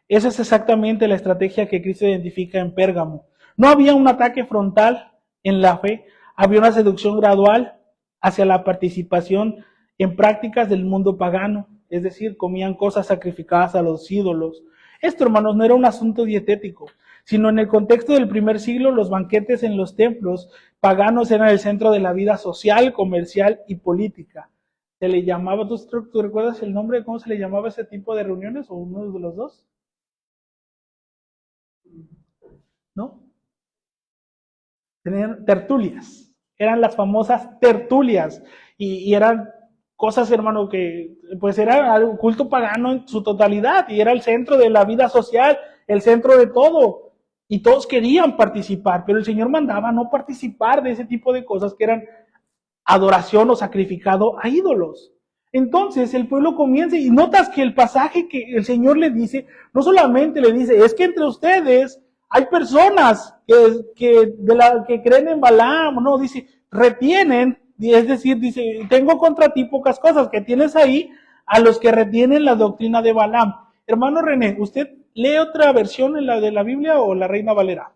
Esa es exactamente la estrategia que Cristo identifica en Pérgamo. No había un ataque frontal en la fe, había una seducción gradual hacia la participación en prácticas del mundo pagano, es decir, comían cosas sacrificadas a los ídolos. Esto, hermanos, no era un asunto dietético, sino en el contexto del primer siglo, los banquetes en los templos paganos eran el centro de la vida social, comercial y política. Se le llamaba, ¿tú recuerdas el nombre de cómo se le llamaba ese tipo de reuniones o uno de los dos? ¿No? Tenían tertulias, eran las famosas tertulias, y eran cosas, hermano, que pues era un culto pagano en su totalidad, y era el centro de la vida social, el centro de todo, y todos querían participar, pero el Señor mandaba no participar de ese tipo de cosas que eran adoración o sacrificado a ídolos. Entonces el pueblo comienza, y notas que el pasaje que el Señor le dice, no solamente le dice, es que entre ustedes hay personas que creen en Balaam, no, dice, retienen, es decir, dice, tengo contra ti pocas cosas, que tienes ahí a los que retienen la doctrina de Balaam. Hermano René, ¿usted lee otra versión en la de la Biblia o la Reina Valera?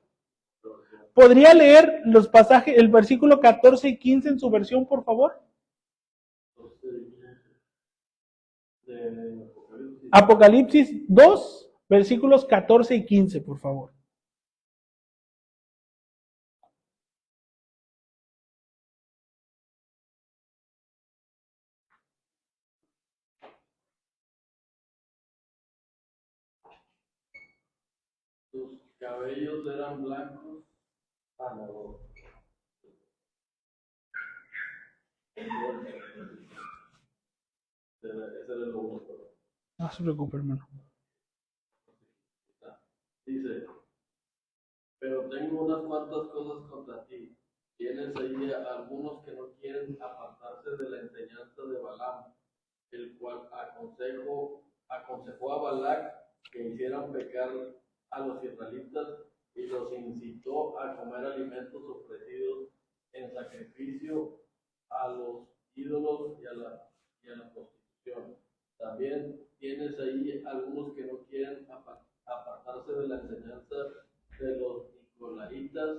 ¿Podría leer los pasajes, el versículo 14 y 15 en su versión, por favor? Apocalipsis 2, versículos 14 y 15, por favor. sus cabellos eran blancos. Ah, no. Ese era el uno. No se preocupe, hermano. Dice, pero tengo unas cuantas cosas contra ti. Tienes ahí algunos que no quieren apartarse de la enseñanza de Balaam, el cual aconsejó a Balac que hicieran pecar a los israelitas y los incitó a comer alimentos ofrecidos en sacrificio a los ídolos y a la prostitución. También tienes ahí algunos que no quieren apartarse de la enseñanza de los nicolaitas.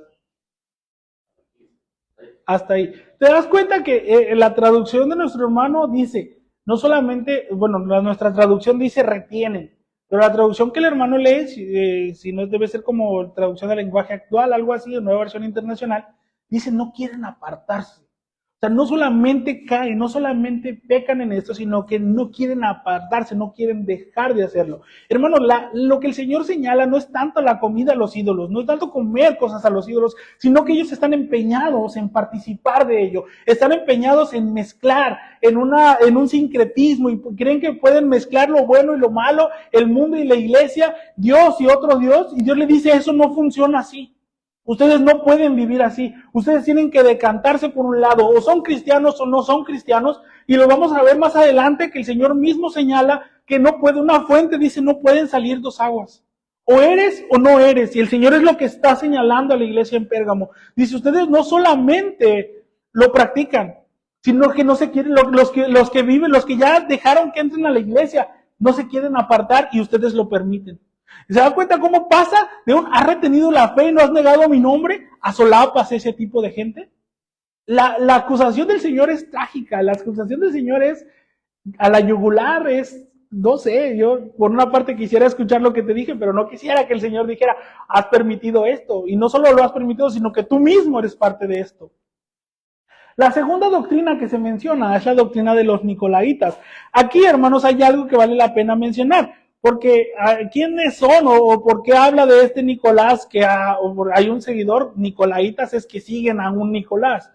Hasta ahí. ¿Te das cuenta que la traducción de nuestro hermano dice, no solamente, bueno, nuestra traducción dice retienen, pero la traducción que el hermano lee, si no debe ser como traducción del lenguaje actual, algo así, de nueva versión internacional, dice no quieren apartarse. O sea, no solamente caen, no solamente pecan en esto, sino que no quieren apartarse, no quieren dejar de hacerlo. Hermano, lo que el Señor señala no es tanto la comida a los ídolos, no es tanto comer cosas a los ídolos, sino que ellos están empeñados en participar de ello, están empeñados en mezclar en un sincretismo y creen que pueden mezclar lo bueno y lo malo, el mundo y la iglesia, Dios y otro Dios, y Dios le dice, eso no funciona así. Ustedes no pueden vivir así. Ustedes tienen que decantarse por un lado. O son cristianos o no son cristianos. Y lo vamos a ver más adelante que el Señor mismo señala que no puede, una fuente dice no pueden salir dos aguas. O eres o no eres. Y el Señor es lo que está señalando a la iglesia en Pérgamo. Dice, ustedes no solamente lo practican, sino que no se quieren, los que viven, los que ya dejaron que entren a la iglesia, no se quieren apartar y ustedes lo permiten. ¿Se dan cuenta cómo pasa de un has retenido la fe y no has negado mi nombre a solapas ese tipo de gente? La acusación del Señor es trágica, la acusación del Señor es a la yugular, es, no sé, yo por una parte quisiera escuchar lo que te dije, pero no quisiera que el Señor dijera, has permitido esto, y no solo lo has permitido, sino que tú mismo eres parte de esto. La segunda doctrina que se menciona es la doctrina de los nicolaitas. Aquí, hermanos, hay algo que vale la pena mencionar. Porque, ¿quiénes son o por qué habla de este Nicolás? Que hay un seguidor, nicolaitas es que siguen a un Nicolás.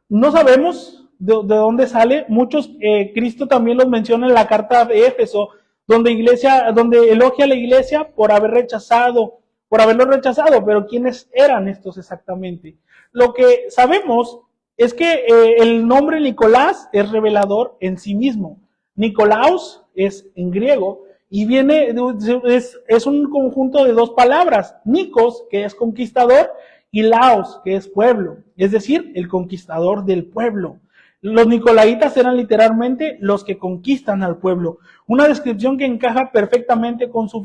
No sabemos de dónde sale. Muchos, Cristo también los menciona en la carta de Éfeso, donde elogia a la iglesia por haberlo rechazado, pero ¿quiénes eran estos exactamente? Lo que sabemos es que el nombre Nicolás es revelador en sí mismo. Nicolaos es en griego y es un conjunto de dos palabras, Nikos, que es conquistador, y Laos, que es pueblo, es decir, el conquistador del pueblo. Los nicolaitas eran literalmente los que conquistan al pueblo. Una descripción que encaja perfectamente con su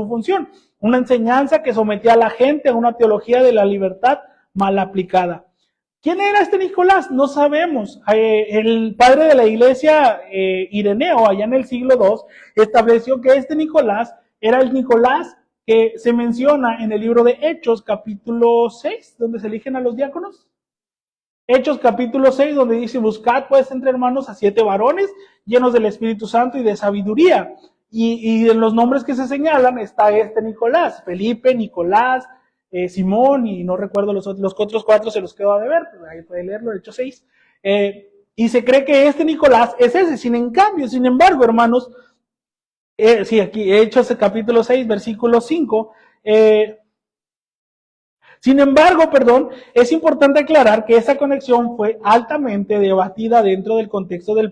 función. Una enseñanza que sometía a la gente a una teología de la libertad mal aplicada. ¿Quién era este Nicolás? No sabemos. El padre de la iglesia, Ireneo, allá en el siglo II, estableció que este Nicolás era el Nicolás que se menciona en el libro de Hechos, capítulo 6, donde se eligen a los diáconos. Hechos capítulo 6, donde dice, buscad pues entre hermanos a 7 varones llenos del Espíritu Santo y de sabiduría. Y en los nombres que se señalan está este Nicolás, Felipe, Nicolás, Simón, y no recuerdo los otros 4, se los quedo a deber, pero ahí puede leerlo, Hechos 6. Y se cree que este Nicolás es ese, sin embargo, hermanos, sí, aquí Hechos capítulo 6, versículo 5, sin embargo, es importante aclarar que esa conexión fue altamente debatida dentro del contexto de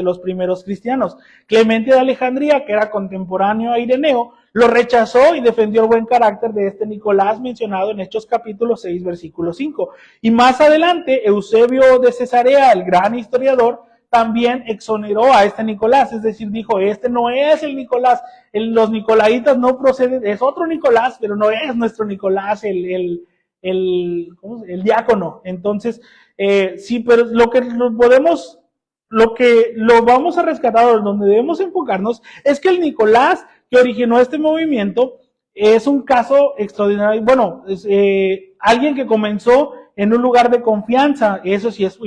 los primeros cristianos. Clemente de Alejandría, que era contemporáneo a Ireneo, lo rechazó y defendió el buen carácter de este Nicolás mencionado en Hechos capítulo 6, versículo 5. Y más adelante, Eusebio de Cesarea, el gran historiador, también exoneró a este Nicolás, es decir, dijo, este no es el Nicolás, los nicolaitas no proceden, es otro Nicolás, pero no es nuestro Nicolás, el diácono. Entonces, sí, pero lo que lo vamos a rescatar, donde debemos enfocarnos, es que el Nicolás que originó este movimiento es un caso extraordinario. Bueno, alguien que comenzó en un lugar de confianza. Eso sí es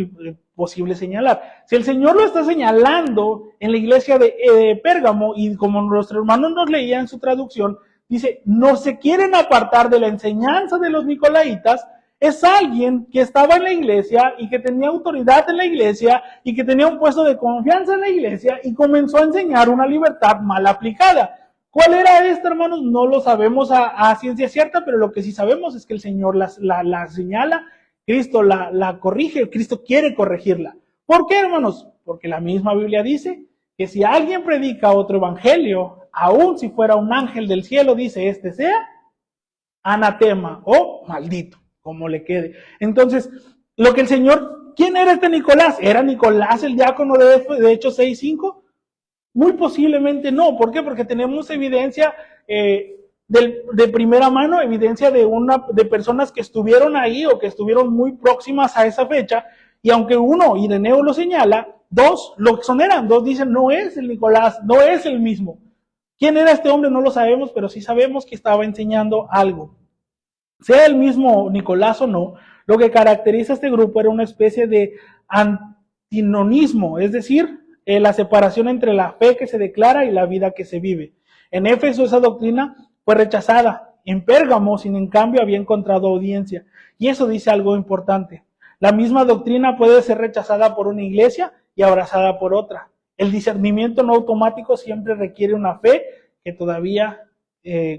posible señalar. Si el Señor lo está señalando en la iglesia de Pérgamo, y como nuestro hermano nos leía en su traducción, dice, no se quieren apartar de la enseñanza de los nicolaitas, es alguien que estaba en la iglesia y que tenía autoridad en la iglesia y que tenía un puesto de confianza en la iglesia y comenzó a enseñar una libertad mal aplicada. ¿Cuál era esta, hermanos? No lo sabemos a ciencia cierta, pero lo que sí sabemos es que el Señor la señala, Cristo la corrige, Cristo quiere corregirla. ¿Por qué, hermanos? Porque la misma Biblia dice que si alguien predica otro evangelio, aun si fuera un ángel del cielo, dice, este sea anatema o maldito, como le quede. Entonces, lo que el Señor, ¿quién era este Nicolás? ¿Era Nicolás el diácono de Hechos 6:5? Muy posiblemente no. ¿Por qué? Porque tenemos evidencia de primera mano, evidencia de personas que estuvieron ahí o que estuvieron muy próximas a esa fecha, y aunque uno, Ireneo lo señala, dos lo exoneran, dos dicen, no es el Nicolás, no es el mismo. ¿Quién era este hombre? No lo sabemos, pero sí sabemos que estaba enseñando algo. Sea el mismo Nicolás o no, lo que caracteriza a este grupo era una especie de antinonismo, es decir, la separación entre la fe que se declara y la vida que se vive. En Éfeso esa doctrina fue rechazada. En Pérgamo, sin en cambio, había encontrado audiencia. Y eso dice algo importante. La misma doctrina puede ser rechazada por una iglesia y abrazada por otra. El discernimiento no automático siempre requiere una fe que todavía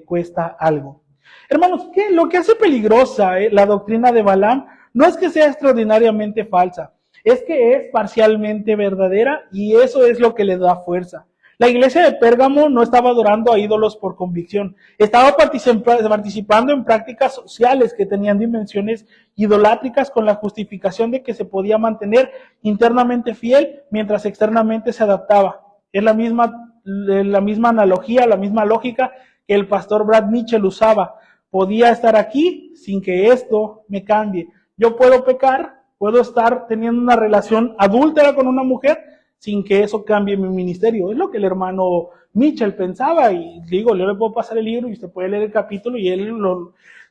cuesta algo. Hermanos, lo que hace peligrosa la doctrina de Balaam no es que sea extraordinariamente falsa, es que es parcialmente verdadera, y eso es lo que le da fuerza. La iglesia de Pérgamo no estaba adorando a ídolos por convicción, estaba participando en prácticas sociales que tenían dimensiones idolátricas con la justificación de que se podía mantener internamente fiel mientras externamente se adaptaba. Es la misma analogía, la misma lógica que el pastor Brad Mitchell usaba. Podía estar aquí sin que esto me cambie. Yo puedo pecar, puedo estar teniendo una relación adúltera con una mujer sin que eso cambie mi ministerio. Es lo que el hermano Mitchell pensaba, y digo, yo le puedo pasar el libro y usted puede leer el capítulo y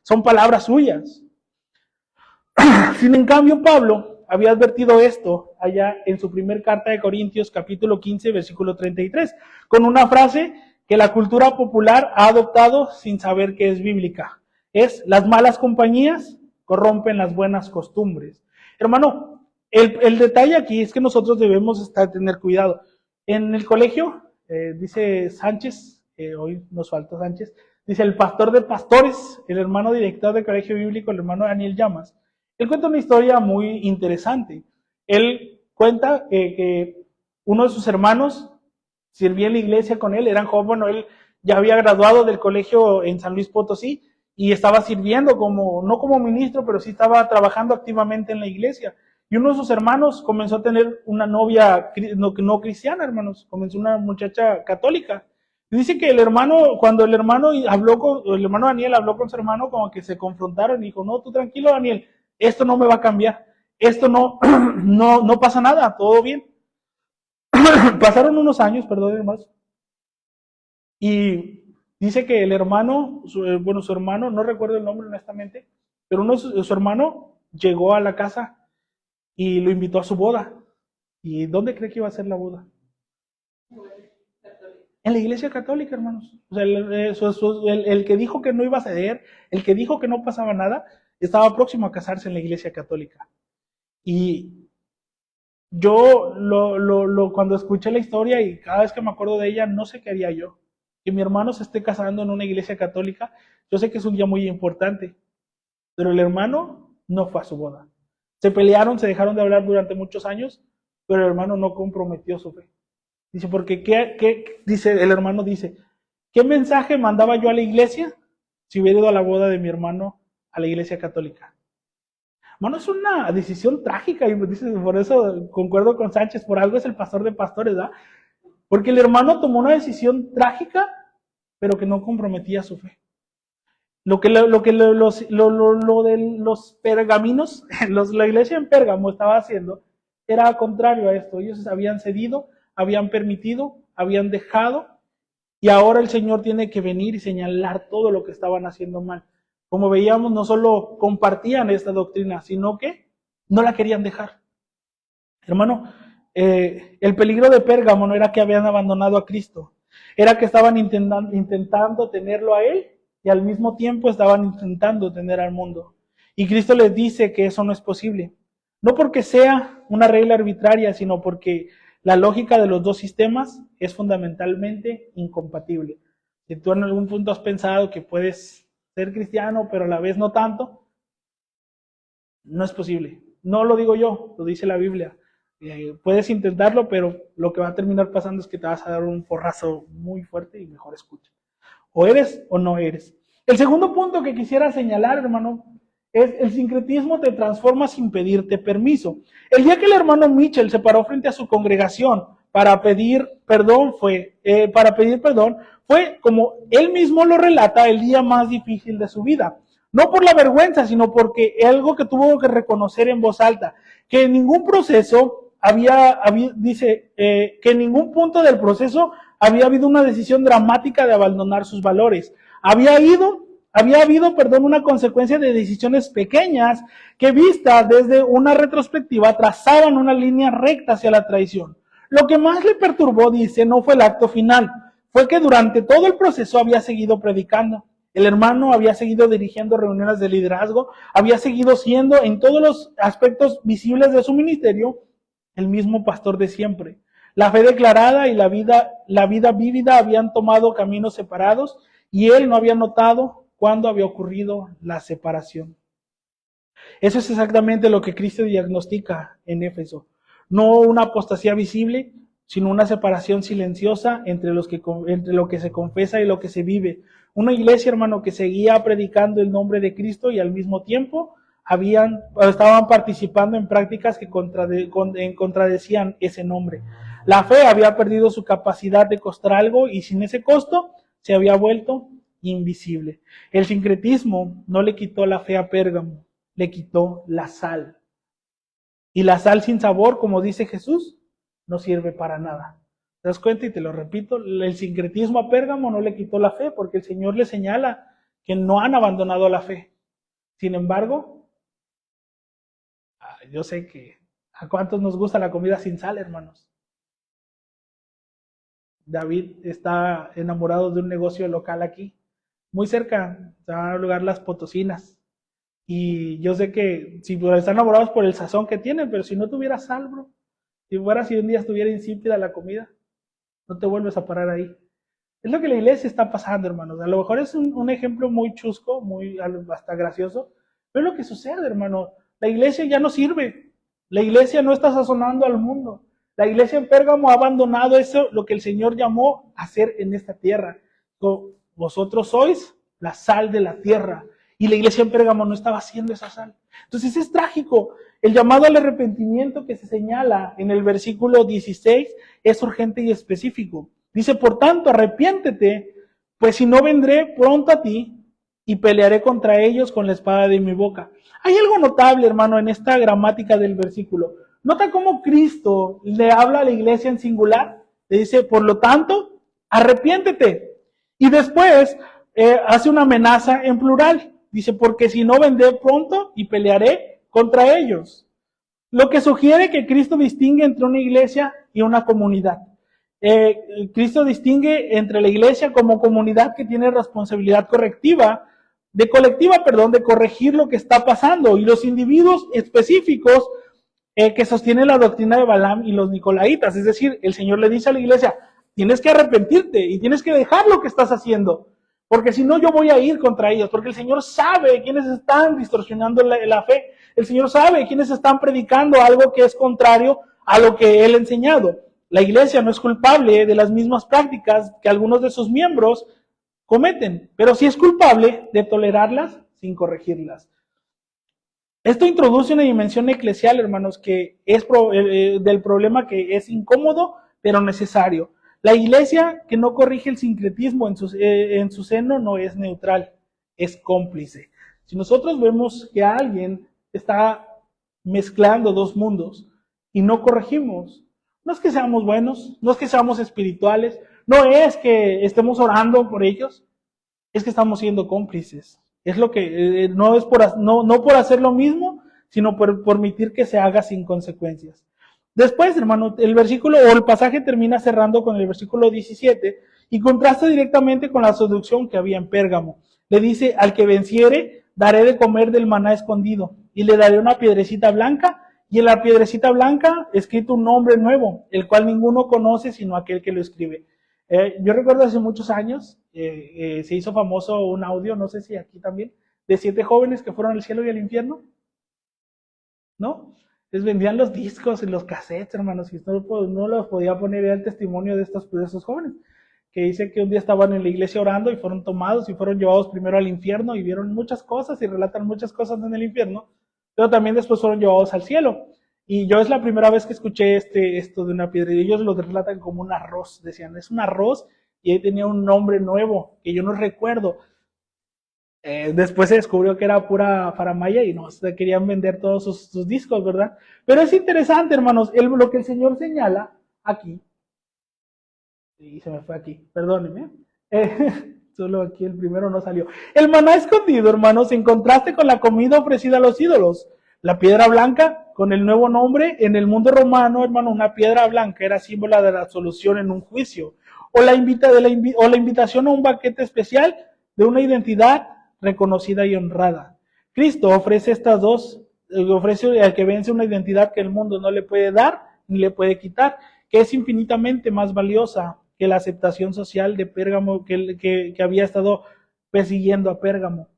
son palabras suyas. Sin en cambio, Pablo había advertido esto allá en su primer carta de Corintios, capítulo 15, versículo 33, con una frase que la cultura popular ha adoptado sin saber que es bíblica. Es, las malas compañías corrompen las buenas costumbres. Hermano, el detalle aquí es que nosotros debemos tener cuidado. En el colegio, dice Sánchez, hoy nos falta Sánchez, dice el pastor de pastores, el hermano director del colegio bíblico, el hermano Daniel Llamas. Él cuenta una historia muy interesante. Él cuenta que uno de sus hermanos sirvía en la iglesia con él, eran jóvenes, bueno, él ya había graduado del colegio en San Luis Potosí y estaba sirviendo no como ministro, pero sí estaba trabajando activamente en la iglesia. Y uno de sus hermanos comenzó a tener una novia no cristiana, hermanos, comenzó una muchacha católica. Y dice que cuando el hermano Daniel habló con su hermano, como que se confrontaron y dijo, no, tú tranquilo, Daniel, esto no me va a cambiar, esto no pasa nada, todo bien. Pasaron unos años, perdón, hermanos, y dice que el hermano, su hermano, no recuerdo el nombre honestamente, pero su hermano llegó a la casa y lo invitó a su boda. ¿Y dónde cree que iba a ser la boda? En la iglesia católica, hermanos. O sea, el que dijo que no iba a ceder, el que dijo que no pasaba nada, estaba próximo a casarse en la iglesia católica. Y yo cuando escuché la historia y cada vez que me acuerdo de ella, no sé qué haría yo. Que mi hermano se esté casando en una iglesia católica, yo sé que es un día muy importante, pero el hermano no fue a su boda. Se pelearon, se dejaron de hablar durante muchos años, pero el hermano no comprometió su fe. Dice, porque el hermano dice, ¿qué mensaje mandaba yo a la iglesia si hubiera ido a la boda de mi hermano a la iglesia católica? Hermano, es una decisión trágica, y por eso concuerdo con Sánchez, por algo es el pastor de pastores, ¿verdad? Porque el hermano tomó una decisión trágica, pero que no comprometía su fe. Lo de los pergaminos, la iglesia en Pérgamo estaba haciendo, era contrario a esto. Ellos habían cedido, habían permitido, habían dejado, y ahora el Señor tiene que venir y señalar todo lo que estaban haciendo mal. Como veíamos, no solo compartían esta doctrina, sino que no la querían dejar. Hermano, el peligro de Pérgamo no era que habían abandonado a Cristo, era que estaban intentando tenerlo a Él y al mismo tiempo estaban intentando tener al mundo. Y Cristo les dice que eso no es posible. No porque sea una regla arbitraria, sino porque la lógica de los dos sistemas es fundamentalmente incompatible. Si tú en algún punto has pensado que puedes ser cristiano, pero a la vez no tanto, no es posible. No lo digo yo, lo dice la Biblia. Puedes intentarlo, pero lo que va a terminar pasando es que te vas a dar un porrazo muy fuerte y mejor escucha. O eres o no eres. El segundo punto que quisiera señalar, hermano, es el sincretismo te transforma sin pedirte permiso. El día que el hermano Mitchell se paró frente a su congregación para pedir perdón, fue como él mismo lo relata, el día más difícil de su vida. No por la vergüenza, sino porque algo que tuvo que reconocer en voz alta, que en ningún proceso que en ningún punto del proceso había habido una decisión dramática de abandonar sus valores. Había habido, una consecuencia de decisiones pequeñas que vistas desde una retrospectiva trazaban una línea recta hacia la traición. Lo que más le perturbó, dice, no fue el acto final, fue que durante todo el proceso había seguido predicando. El hermano había seguido dirigiendo reuniones de liderazgo, había seguido siendo en todos los aspectos visibles de su ministerio el mismo pastor de siempre. La fe declarada y la vida vívida habían tomado caminos separados y él no había notado cuándo había ocurrido la separación. Eso es exactamente lo que Cristo diagnostica en Éfeso. No una apostasía visible, sino una separación silenciosa entre lo que se confesa y lo que se vive. Una iglesia, hermano, que seguía predicando el nombre de Cristo y al mismo tiempo estaban participando en prácticas que contradecían ese nombre. La fe había perdido su capacidad de costar algo y sin ese costo se había vuelto invisible. El sincretismo no le quitó la fe a Pérgamo, le quitó la sal. Y la sal sin sabor, como dice Jesús, no sirve para nada. ¿Te das cuenta? Y te lo repito, el sincretismo a Pérgamo no le quitó la fe, porque el Señor le señala que no han abandonado la fe. Sin embargo, yo sé que a cuántos nos gusta la comida sin sal, hermanos. David está enamorado de un negocio local aquí, muy cerca, se va a lugar Las Potosinas. Y yo sé que si están enamorados por el sazón que tienen, pero si no tuviera sal, bro, si un día estuviera insípida la comida, no te vuelves a parar ahí. Es lo que la iglesia está pasando, hermanos. A lo mejor es un ejemplo muy chusco, hasta gracioso, pero es lo que sucede, hermano. La iglesia ya no sirve. La iglesia no está sazonando al mundo. La iglesia en Pérgamo ha abandonado eso, lo que el Señor llamó a hacer en esta tierra. Vosotros sois la sal de la tierra. Y la iglesia en Pérgamo no estaba haciendo esa sal. Entonces es trágico. El llamado al arrepentimiento que se señala en el versículo 16 es urgente y específico. Dice, por tanto, arrepiéntete, pues si no vendré pronto a ti y pelearé contra ellos con la espada de mi boca. Hay algo notable, hermano, en esta gramática del versículo. Nota cómo Cristo le habla a la iglesia en singular. Le dice, por lo tanto, arrepiéntete. Y después hace una amenaza en plural. Dice, porque si no vendré pronto y pelearé contra ellos. Lo que sugiere que Cristo distingue entre una iglesia y una comunidad. Cristo distingue entre la iglesia como comunidad que tiene responsabilidad de corregir lo que está pasando, y los individuos específicos que sostienen la doctrina de Balaam y los nicolaitas. Es decir, el Señor le dice a la iglesia, tienes que arrepentirte y tienes que dejar lo que estás haciendo, porque si no yo voy a ir contra ellos, porque el Señor sabe quiénes están distorsionando la fe, el Señor sabe quiénes están predicando algo que es contrario a lo que Él ha enseñado. La iglesia no es culpable de las mismas prácticas que algunos de sus miembros cometen, pero sí es culpable de tolerarlas sin corregirlas. Esto introduce una dimensión eclesial, hermanos, que es del problema, que es incómodo, pero necesario. La iglesia que no corrige el sincretismo en su seno no es neutral, es cómplice. Si nosotros vemos que alguien está mezclando dos mundos y no corregimos, no es que seamos buenos, no es que seamos espirituales, no es que estemos orando por ellos, es que estamos siendo cómplices. Es lo que no es no por hacer lo mismo, sino por permitir que se haga sin consecuencias. Después, hermano, el versículo o el pasaje termina cerrando con el versículo 17 y contrasta directamente con la seducción que había en Pérgamo. Le dice, al que venciere, daré de comer del maná escondido y le daré una piedrecita blanca y en la piedrecita blanca escrito un nombre nuevo, el cual ninguno conoce sino aquel que lo escribe. Yo recuerdo hace muchos años, se hizo famoso un audio, no sé si aquí también, de 7 jóvenes que fueron al cielo y al infierno, ¿no? Les vendían los discos y los cassettes, hermanos, y no los podía poner, era el testimonio de esos jóvenes, que dice que un día estaban en la iglesia orando y fueron tomados y fueron llevados primero al infierno y vieron muchas cosas y relatan muchas cosas en el infierno, pero también después fueron llevados al cielo. Y yo es la primera vez que escuché esto de una piedra, y ellos lo relatan como un arroz, decían, es un arroz, y ahí tenía un nombre nuevo, que yo no recuerdo. Después se descubrió que era pura faramaya y no, se querían vender todos sus discos, ¿verdad? Pero es interesante, hermanos, lo que el Señor señala aquí, y se me fue aquí, perdónenme, solo aquí el primero no salió. El maná escondido, hermanos, en contraste con la comida ofrecida a los ídolos. La piedra blanca, con el nuevo nombre, en el mundo romano, hermano, una piedra blanca era símbolo de la solución en un juicio. O la invitación a un banquete especial de una identidad reconocida y honrada. Cristo ofrece estas dos, ofrece al que vence una identidad que el mundo no le puede dar ni le puede quitar, que es infinitamente más valiosa que la aceptación social de Pérgamo que había estado persiguiendo a Pérgamo.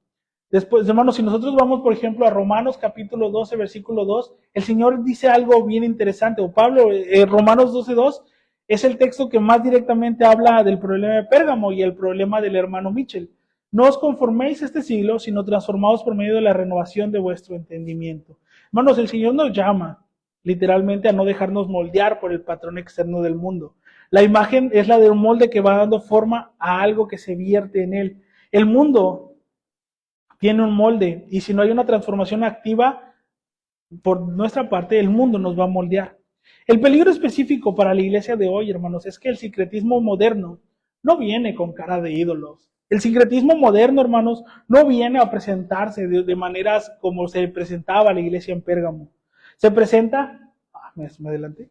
Después, hermanos, si nosotros vamos, por ejemplo, a Romanos capítulo 12, versículo 2, el Señor dice algo bien interesante, o Pablo, Romanos 12, 2, es el texto que más directamente habla del problema de Pérgamo y el problema del hermano Mitchell. No os conforméis a este siglo, sino transformaos por medio de la renovación de vuestro entendimiento. Hermanos, el Señor nos llama literalmente a no dejarnos moldear por el patrón externo del mundo. La imagen es la de un molde que va dando forma a algo que se vierte en él. El mundo tiene un molde y si no hay una transformación activa por nuestra parte, el mundo nos va a moldear. El peligro específico para la iglesia de hoy, hermanos, es que el sincretismo moderno no viene con cara de ídolos. El sincretismo moderno, hermanos, no viene a presentarse de maneras como se presentaba la iglesia en Pérgamo. Se presenta, me adelanté.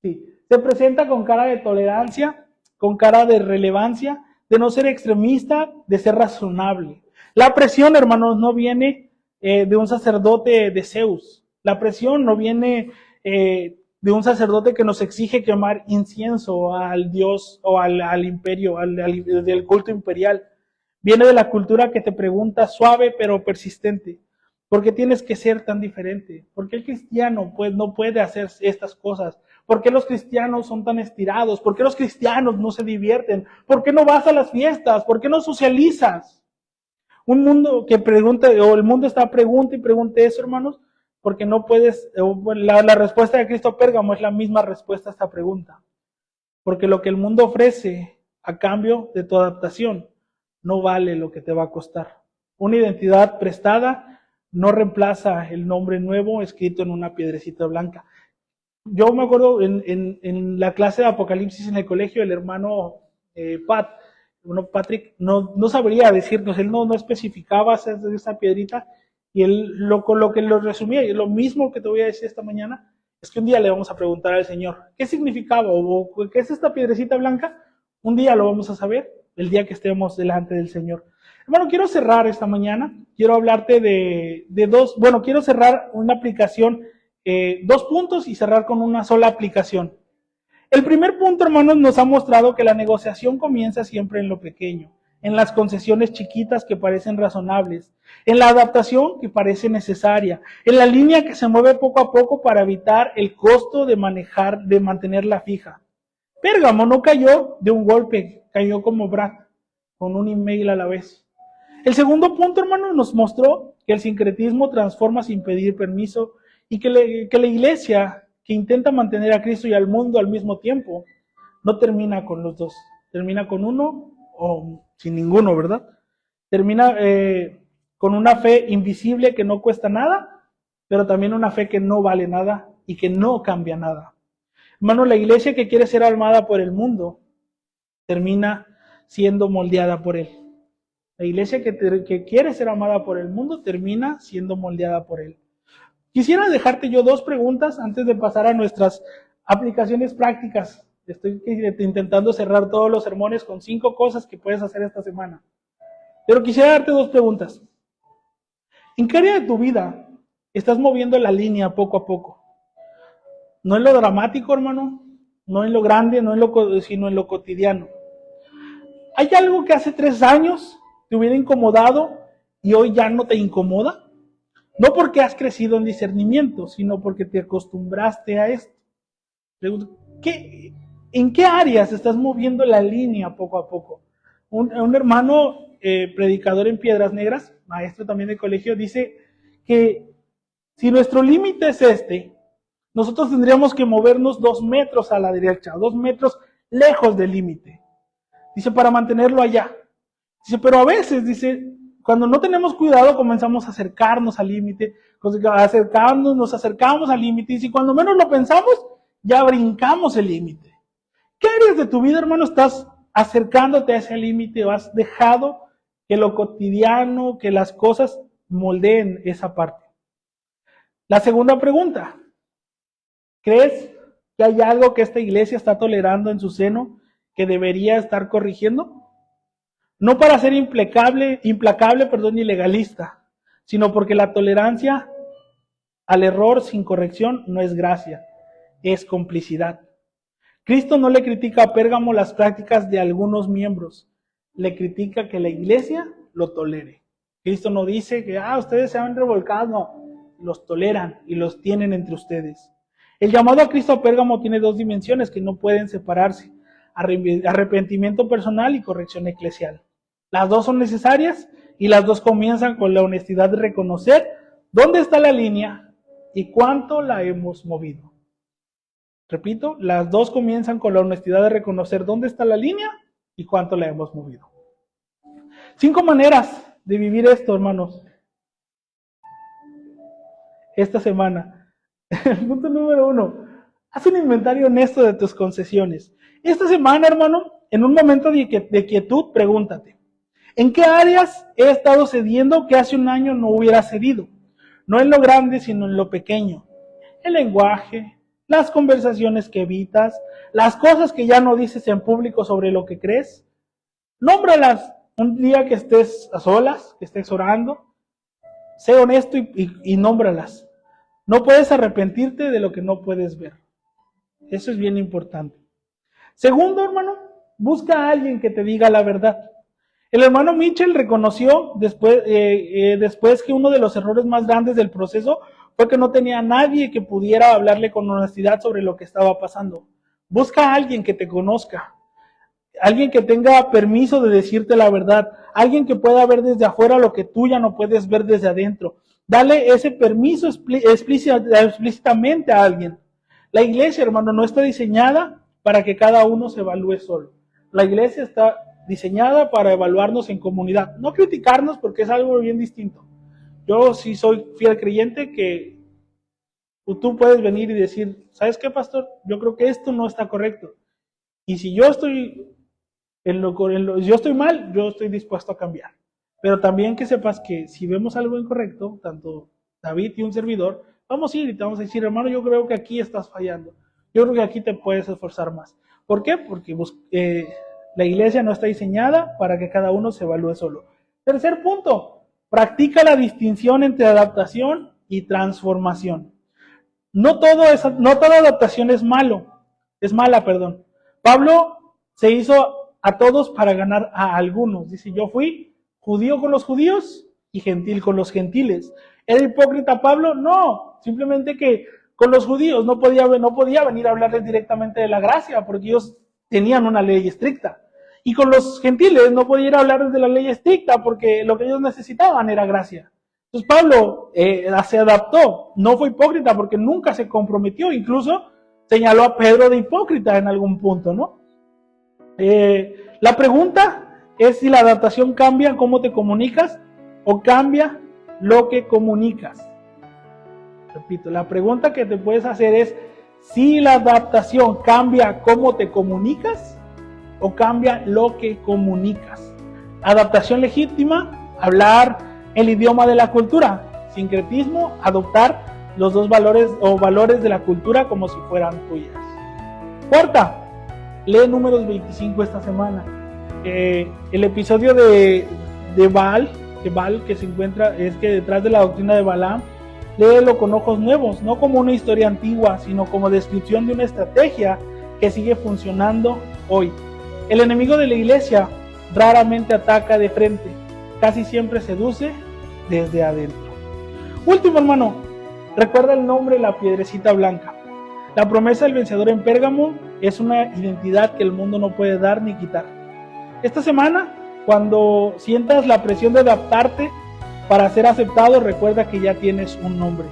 Sí, se presenta con cara de tolerancia, con cara de relevancia, de no ser extremista, de ser razonable. La presión, hermanos, no viene de un sacerdote de Zeus. La presión no viene de un sacerdote que nos exige quemar incienso al Dios o al imperio, del culto imperial. Viene de la cultura que te pregunta suave pero persistente. ¿Por qué tienes que ser tan diferente? ¿Por qué el cristiano pues, no puede hacer estas cosas? ¿Por qué los cristianos son tan estirados? ¿Por qué los cristianos no se divierten? ¿Por qué no vas a las fiestas? ¿Por qué no socializas? Un mundo que pregunta, o el mundo está pregunta y pregunta eso, hermanos, porque no puedes, la respuesta de Cristo a Pérgamo es la misma respuesta a esta pregunta. Porque lo que el mundo ofrece a cambio de tu adaptación no vale lo que te va a costar. Una identidad prestada no reemplaza el nombre nuevo escrito en una piedrecita blanca. Yo me acuerdo en la clase de Apocalipsis en el colegio, el hermano Patrick, no sabría decirnos, él no especificaba esa piedrita, y él con lo que lo resumía, y lo mismo que te voy a decir esta mañana, es que un día le vamos a preguntar al Señor, ¿qué significaba o qué es esta piedrecita blanca? Un día lo vamos a saber, el día que estemos delante del Señor. Hermano, quiero cerrar esta mañana, quiero hablarte de quiero cerrar una aplicación, 2 puntos y cerrar con una sola aplicación. El primer punto, hermanos, nos ha mostrado que la negociación comienza siempre en lo pequeño, en las concesiones chiquitas que parecen razonables, en la adaptación que parece necesaria, en la línea que se mueve poco a poco para evitar el costo de mantenerla fija. Pérgamo no cayó de un golpe, cayó como Brad, con un email a la vez. El segundo punto, hermanos, nos mostró que el sincretismo transforma sin pedir permiso y que la iglesia que intenta mantener a Cristo y al mundo al mismo tiempo no termina con los dos, termina con uno o sin ninguno, ¿verdad? Termina con una fe invisible que no cuesta nada, pero también una fe que no vale nada y que no cambia nada. Hermano, la iglesia que quiere ser armada por el mundo termina siendo moldeada por él. La iglesia que quiere ser amada por el mundo termina siendo moldeada por él. Quisiera dejarte yo 2 preguntas antes de pasar a nuestras aplicaciones prácticas. Estoy intentando cerrar todos los sermones con 5 cosas que puedes hacer esta semana. Pero quisiera darte 2 preguntas. ¿En qué área de tu vida estás moviendo la línea poco a poco? No en lo dramático, hermano, no en lo grande, sino en lo cotidiano. ¿Hay algo que hace 3 años te hubiera incomodado y hoy ya no te incomoda? No porque has crecido en discernimiento, sino porque te acostumbraste a esto. ¿En qué áreas estás moviendo la línea poco a poco? Un hermano predicador en Piedras Negras, maestro también de colegio, dice que si nuestro límite es nosotros tendríamos que movernos 2 metros a la derecha, 2 metros lejos del límite. Dice, para mantenerlo allá. Dice, pero a veces, dice, cuando no tenemos cuidado comenzamos a acercarnos al límite, nos acercamos al límite, y si cuando menos lo pensamos, ya brincamos el límite. ¿Qué áreas de tu vida, hermano, estás acercándote a ese límite o has dejado que lo cotidiano, que las cosas moldeen esa parte? La segunda pregunta, ¿crees que hay algo que esta iglesia está tolerando en su seno que debería estar corrigiendo? No para ser implacable, ni legalista, sino porque la tolerancia al error sin corrección no es gracia, es complicidad. Cristo no le critica a Pérgamo las prácticas de algunos miembros, le critica que la iglesia lo tolere. Cristo no dice que ustedes se han revolcado, no, los toleran y los tienen entre ustedes. El llamado a Cristo a Pérgamo tiene 2 dimensiones que no pueden separarse: arrepentimiento personal y corrección eclesial. Las 2 son necesarias y las 2 comienzan con la honestidad de reconocer dónde está la línea y cuánto la hemos movido. Repito, las 2 comienzan con la honestidad de reconocer dónde está la línea y cuánto la hemos movido. 5 maneras de vivir esto, hermanos, esta semana. Punto número 1. Haz un inventario honesto de tus concesiones. Esta semana, hermano, en un momento de quietud, pregúntate: ¿en qué áreas he estado cediendo que hace un año no hubiera cedido? No en lo grande, sino en lo pequeño. El lenguaje, las conversaciones que evitas, las cosas que ya no dices en público sobre lo que crees. Nómbralas un día que estés a solas, que estés orando. Sé honesto y nómbralas. No puedes arrepentirte de lo que no puedes ver. Eso es bien importante. Segundo, hermano, busca a alguien que te diga la verdad. El hermano Mitchell reconoció después que uno de los errores más grandes del proceso fue que no tenía a nadie que pudiera hablarle con honestidad sobre lo que estaba pasando. Busca a alguien que te conozca, alguien que tenga permiso de decirte la verdad, alguien que pueda ver desde afuera lo que tú ya no puedes ver desde adentro. Dale ese permiso explícitamente a alguien. La iglesia, hermano, no está diseñada para que cada uno se evalúe solo. La iglesia está diseñada para evaluarnos en comunidad, no criticarnos, porque es algo bien distinto. Yo sí soy fiel creyente que tú puedes venir y decir, ¿sabes qué, pastor? Yo creo que esto no está correcto. Y si yo estoy yo estoy mal, yo estoy dispuesto a cambiar. Pero también que sepas que si vemos algo incorrecto, tanto David y un servidor, vamos a ir y te vamos a decir, hermano, yo creo que aquí estás fallando. Yo creo que aquí te puedes esforzar más. ¿Por qué? Porque la iglesia no está diseñada para que cada uno se evalúe solo. Tercer punto, practica la distinción entre adaptación y transformación. No toda adaptación es mala. Pablo se hizo a todos para ganar a algunos. Dice, yo fui judío con los judíos y gentil con los gentiles. ¿Era hipócrita Pablo? No, simplemente que con los judíos no podía venir a hablarles directamente de la gracia, porque ellos tenían una ley estricta. Y con los gentiles no podía ir a hablarles de la ley estricta, porque lo que ellos necesitaban era gracia. Entonces Pablo se adaptó, no fue hipócrita porque nunca se comprometió, incluso señaló a Pedro de hipócrita en algún punto, ¿no? La pregunta es si la adaptación cambia cómo te comunicas o cambia lo que comunicas. Repito, la pregunta que te puedes hacer es si la adaptación cambia cómo te comunicas o cambia lo que comunicas. Adaptación legítima, hablar el idioma de la cultura. Sincretismo, adoptar los dos valores o valores de la cultura como si fueran tuyas. Cuarta, lee Números 25 esta semana. El episodio de Baal que se encuentra, es que detrás de la doctrina de Balaam, léelo con ojos nuevos, no como una historia antigua, sino como descripción de una estrategia que sigue funcionando hoy. El enemigo de la iglesia raramente ataca de frente, casi siempre seduce desde adentro. Último, hermano, recuerda el nombre La Piedrecita Blanca. La promesa del vencedor en Pérgamo es una identidad que el mundo no puede dar ni quitar. Esta semana, cuando sientas la presión de adaptarte para ser aceptado, recuerda que ya tienes un nombre.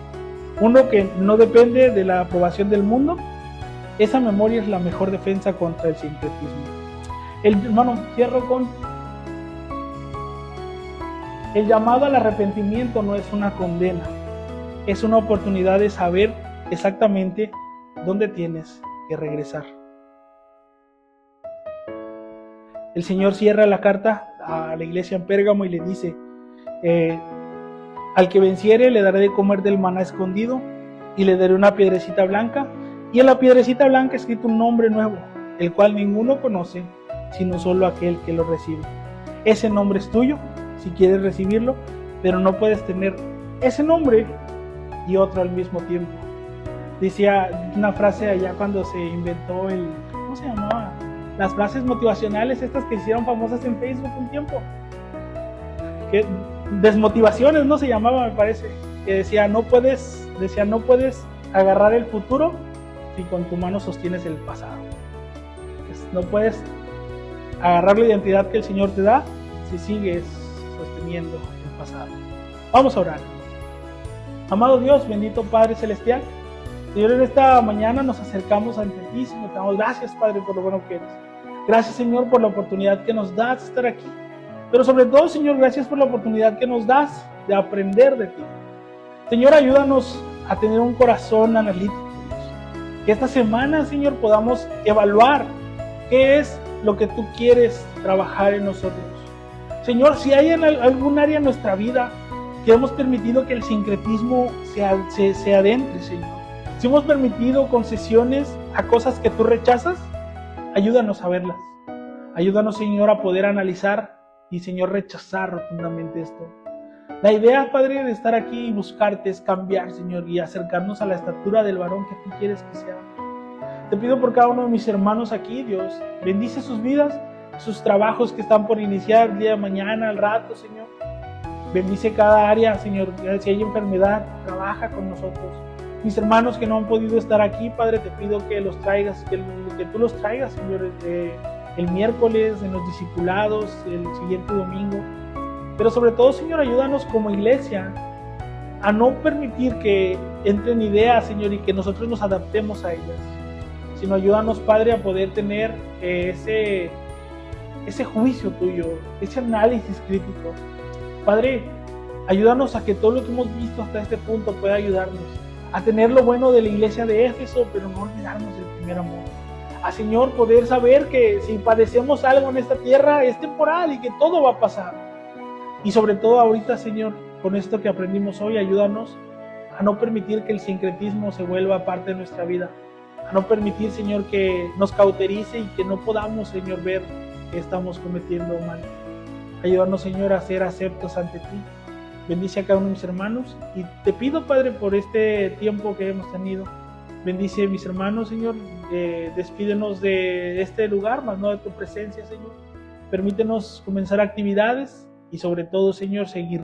Uno que no depende de la aprobación del mundo. Esa memoria es la mejor defensa contra el sincretismo. Hermano, cierro con: el llamado al arrepentimiento no es una condena, es una oportunidad de saber exactamente dónde tienes que regresar. El Señor cierra la carta a la iglesia en Pérgamo y le dice: al que venciere le daré de comer del maná escondido y le daré una piedrecita blanca, y en la piedrecita blanca escrito un nombre nuevo, el cual ninguno conoce sino solo aquel que lo recibe. Ese nombre es tuyo si quieres recibirlo, pero no puedes tener ese nombre y otro al mismo tiempo. Decía una frase allá cuando se inventó ¿cómo se llamaba? Las frases motivacionales estas que se hicieron famosas en Facebook un tiempo. Desmotivaciones, ¿no? Se llamaba, me parece. Que decía, no puedes agarrar el futuro si con tu mano sostienes el pasado. No puedes agarrar la identidad que el Señor te da si sigues sosteniendo el pasado. Vamos a orar. Amado Dios, bendito Padre Celestial, Señor, en esta mañana nos acercamos ante ti, Señor, te damos gracias, Padre, por lo bueno que eres. Gracias, Señor, por la oportunidad que nos das de estar aquí. Pero sobre todo, Señor, gracias por la oportunidad que nos das de aprender de ti. Señor, ayúdanos a tener un corazón analítico. Que esta semana, Señor, podamos evaluar qué es lo que tú quieres trabajar en nosotros. Señor, si hay en algún área de nuestra vida que hemos permitido que el sincretismo se adentre, Señor, si hemos permitido concesiones a cosas que tú rechazas, ayúdanos a verlas. Ayúdanos, Señor, a poder analizar y, Señor, rechazar rotundamente esto. La idea, Padre, de estar aquí y buscarte es cambiar, Señor, y acercarnos a la estatura del varón que tú quieres que seamos. Te pido por cada uno de mis hermanos aquí, Dios, bendice sus vidas, sus trabajos que están por iniciar el día de mañana, al rato, Señor. Bendice cada área, Señor, si hay enfermedad, trabaja con nosotros. Mis hermanos que no han podido estar aquí, Padre, te pido que los traigas, que tú los traigas, Señor, el miércoles, en los discipulados, el siguiente domingo. Pero sobre todo, Señor, ayúdanos como iglesia a no permitir que entren ideas, Señor, y que nosotros nos adaptemos a ellas, sino ayúdanos, Padre, a poder tener ese juicio tuyo, ese análisis crítico. Padre, ayúdanos a que todo lo que hemos visto hasta este punto pueda ayudarnos a tener lo bueno de la iglesia de Éfeso, pero no olvidarnos del primer amor. A, Señor, poder saber que si padecemos algo en esta tierra es temporal y que todo va a pasar. Y sobre todo ahorita, Señor, con esto que aprendimos hoy, ayúdanos a no permitir que el sincretismo se vuelva parte de nuestra vida. A no permitir, Señor, que nos cauterice y que no podamos, Señor, ver que estamos cometiendo mal. Ayúdanos, Señor, a ser aceptos ante ti. Bendice a cada uno de mis hermanos y te pido, Padre, por este tiempo que hemos tenido. Bendice a mis hermanos, Señor. Despídenos de este lugar, más no de tu presencia, Señor. Permítenos comenzar actividades y sobre todo, Señor, seguir.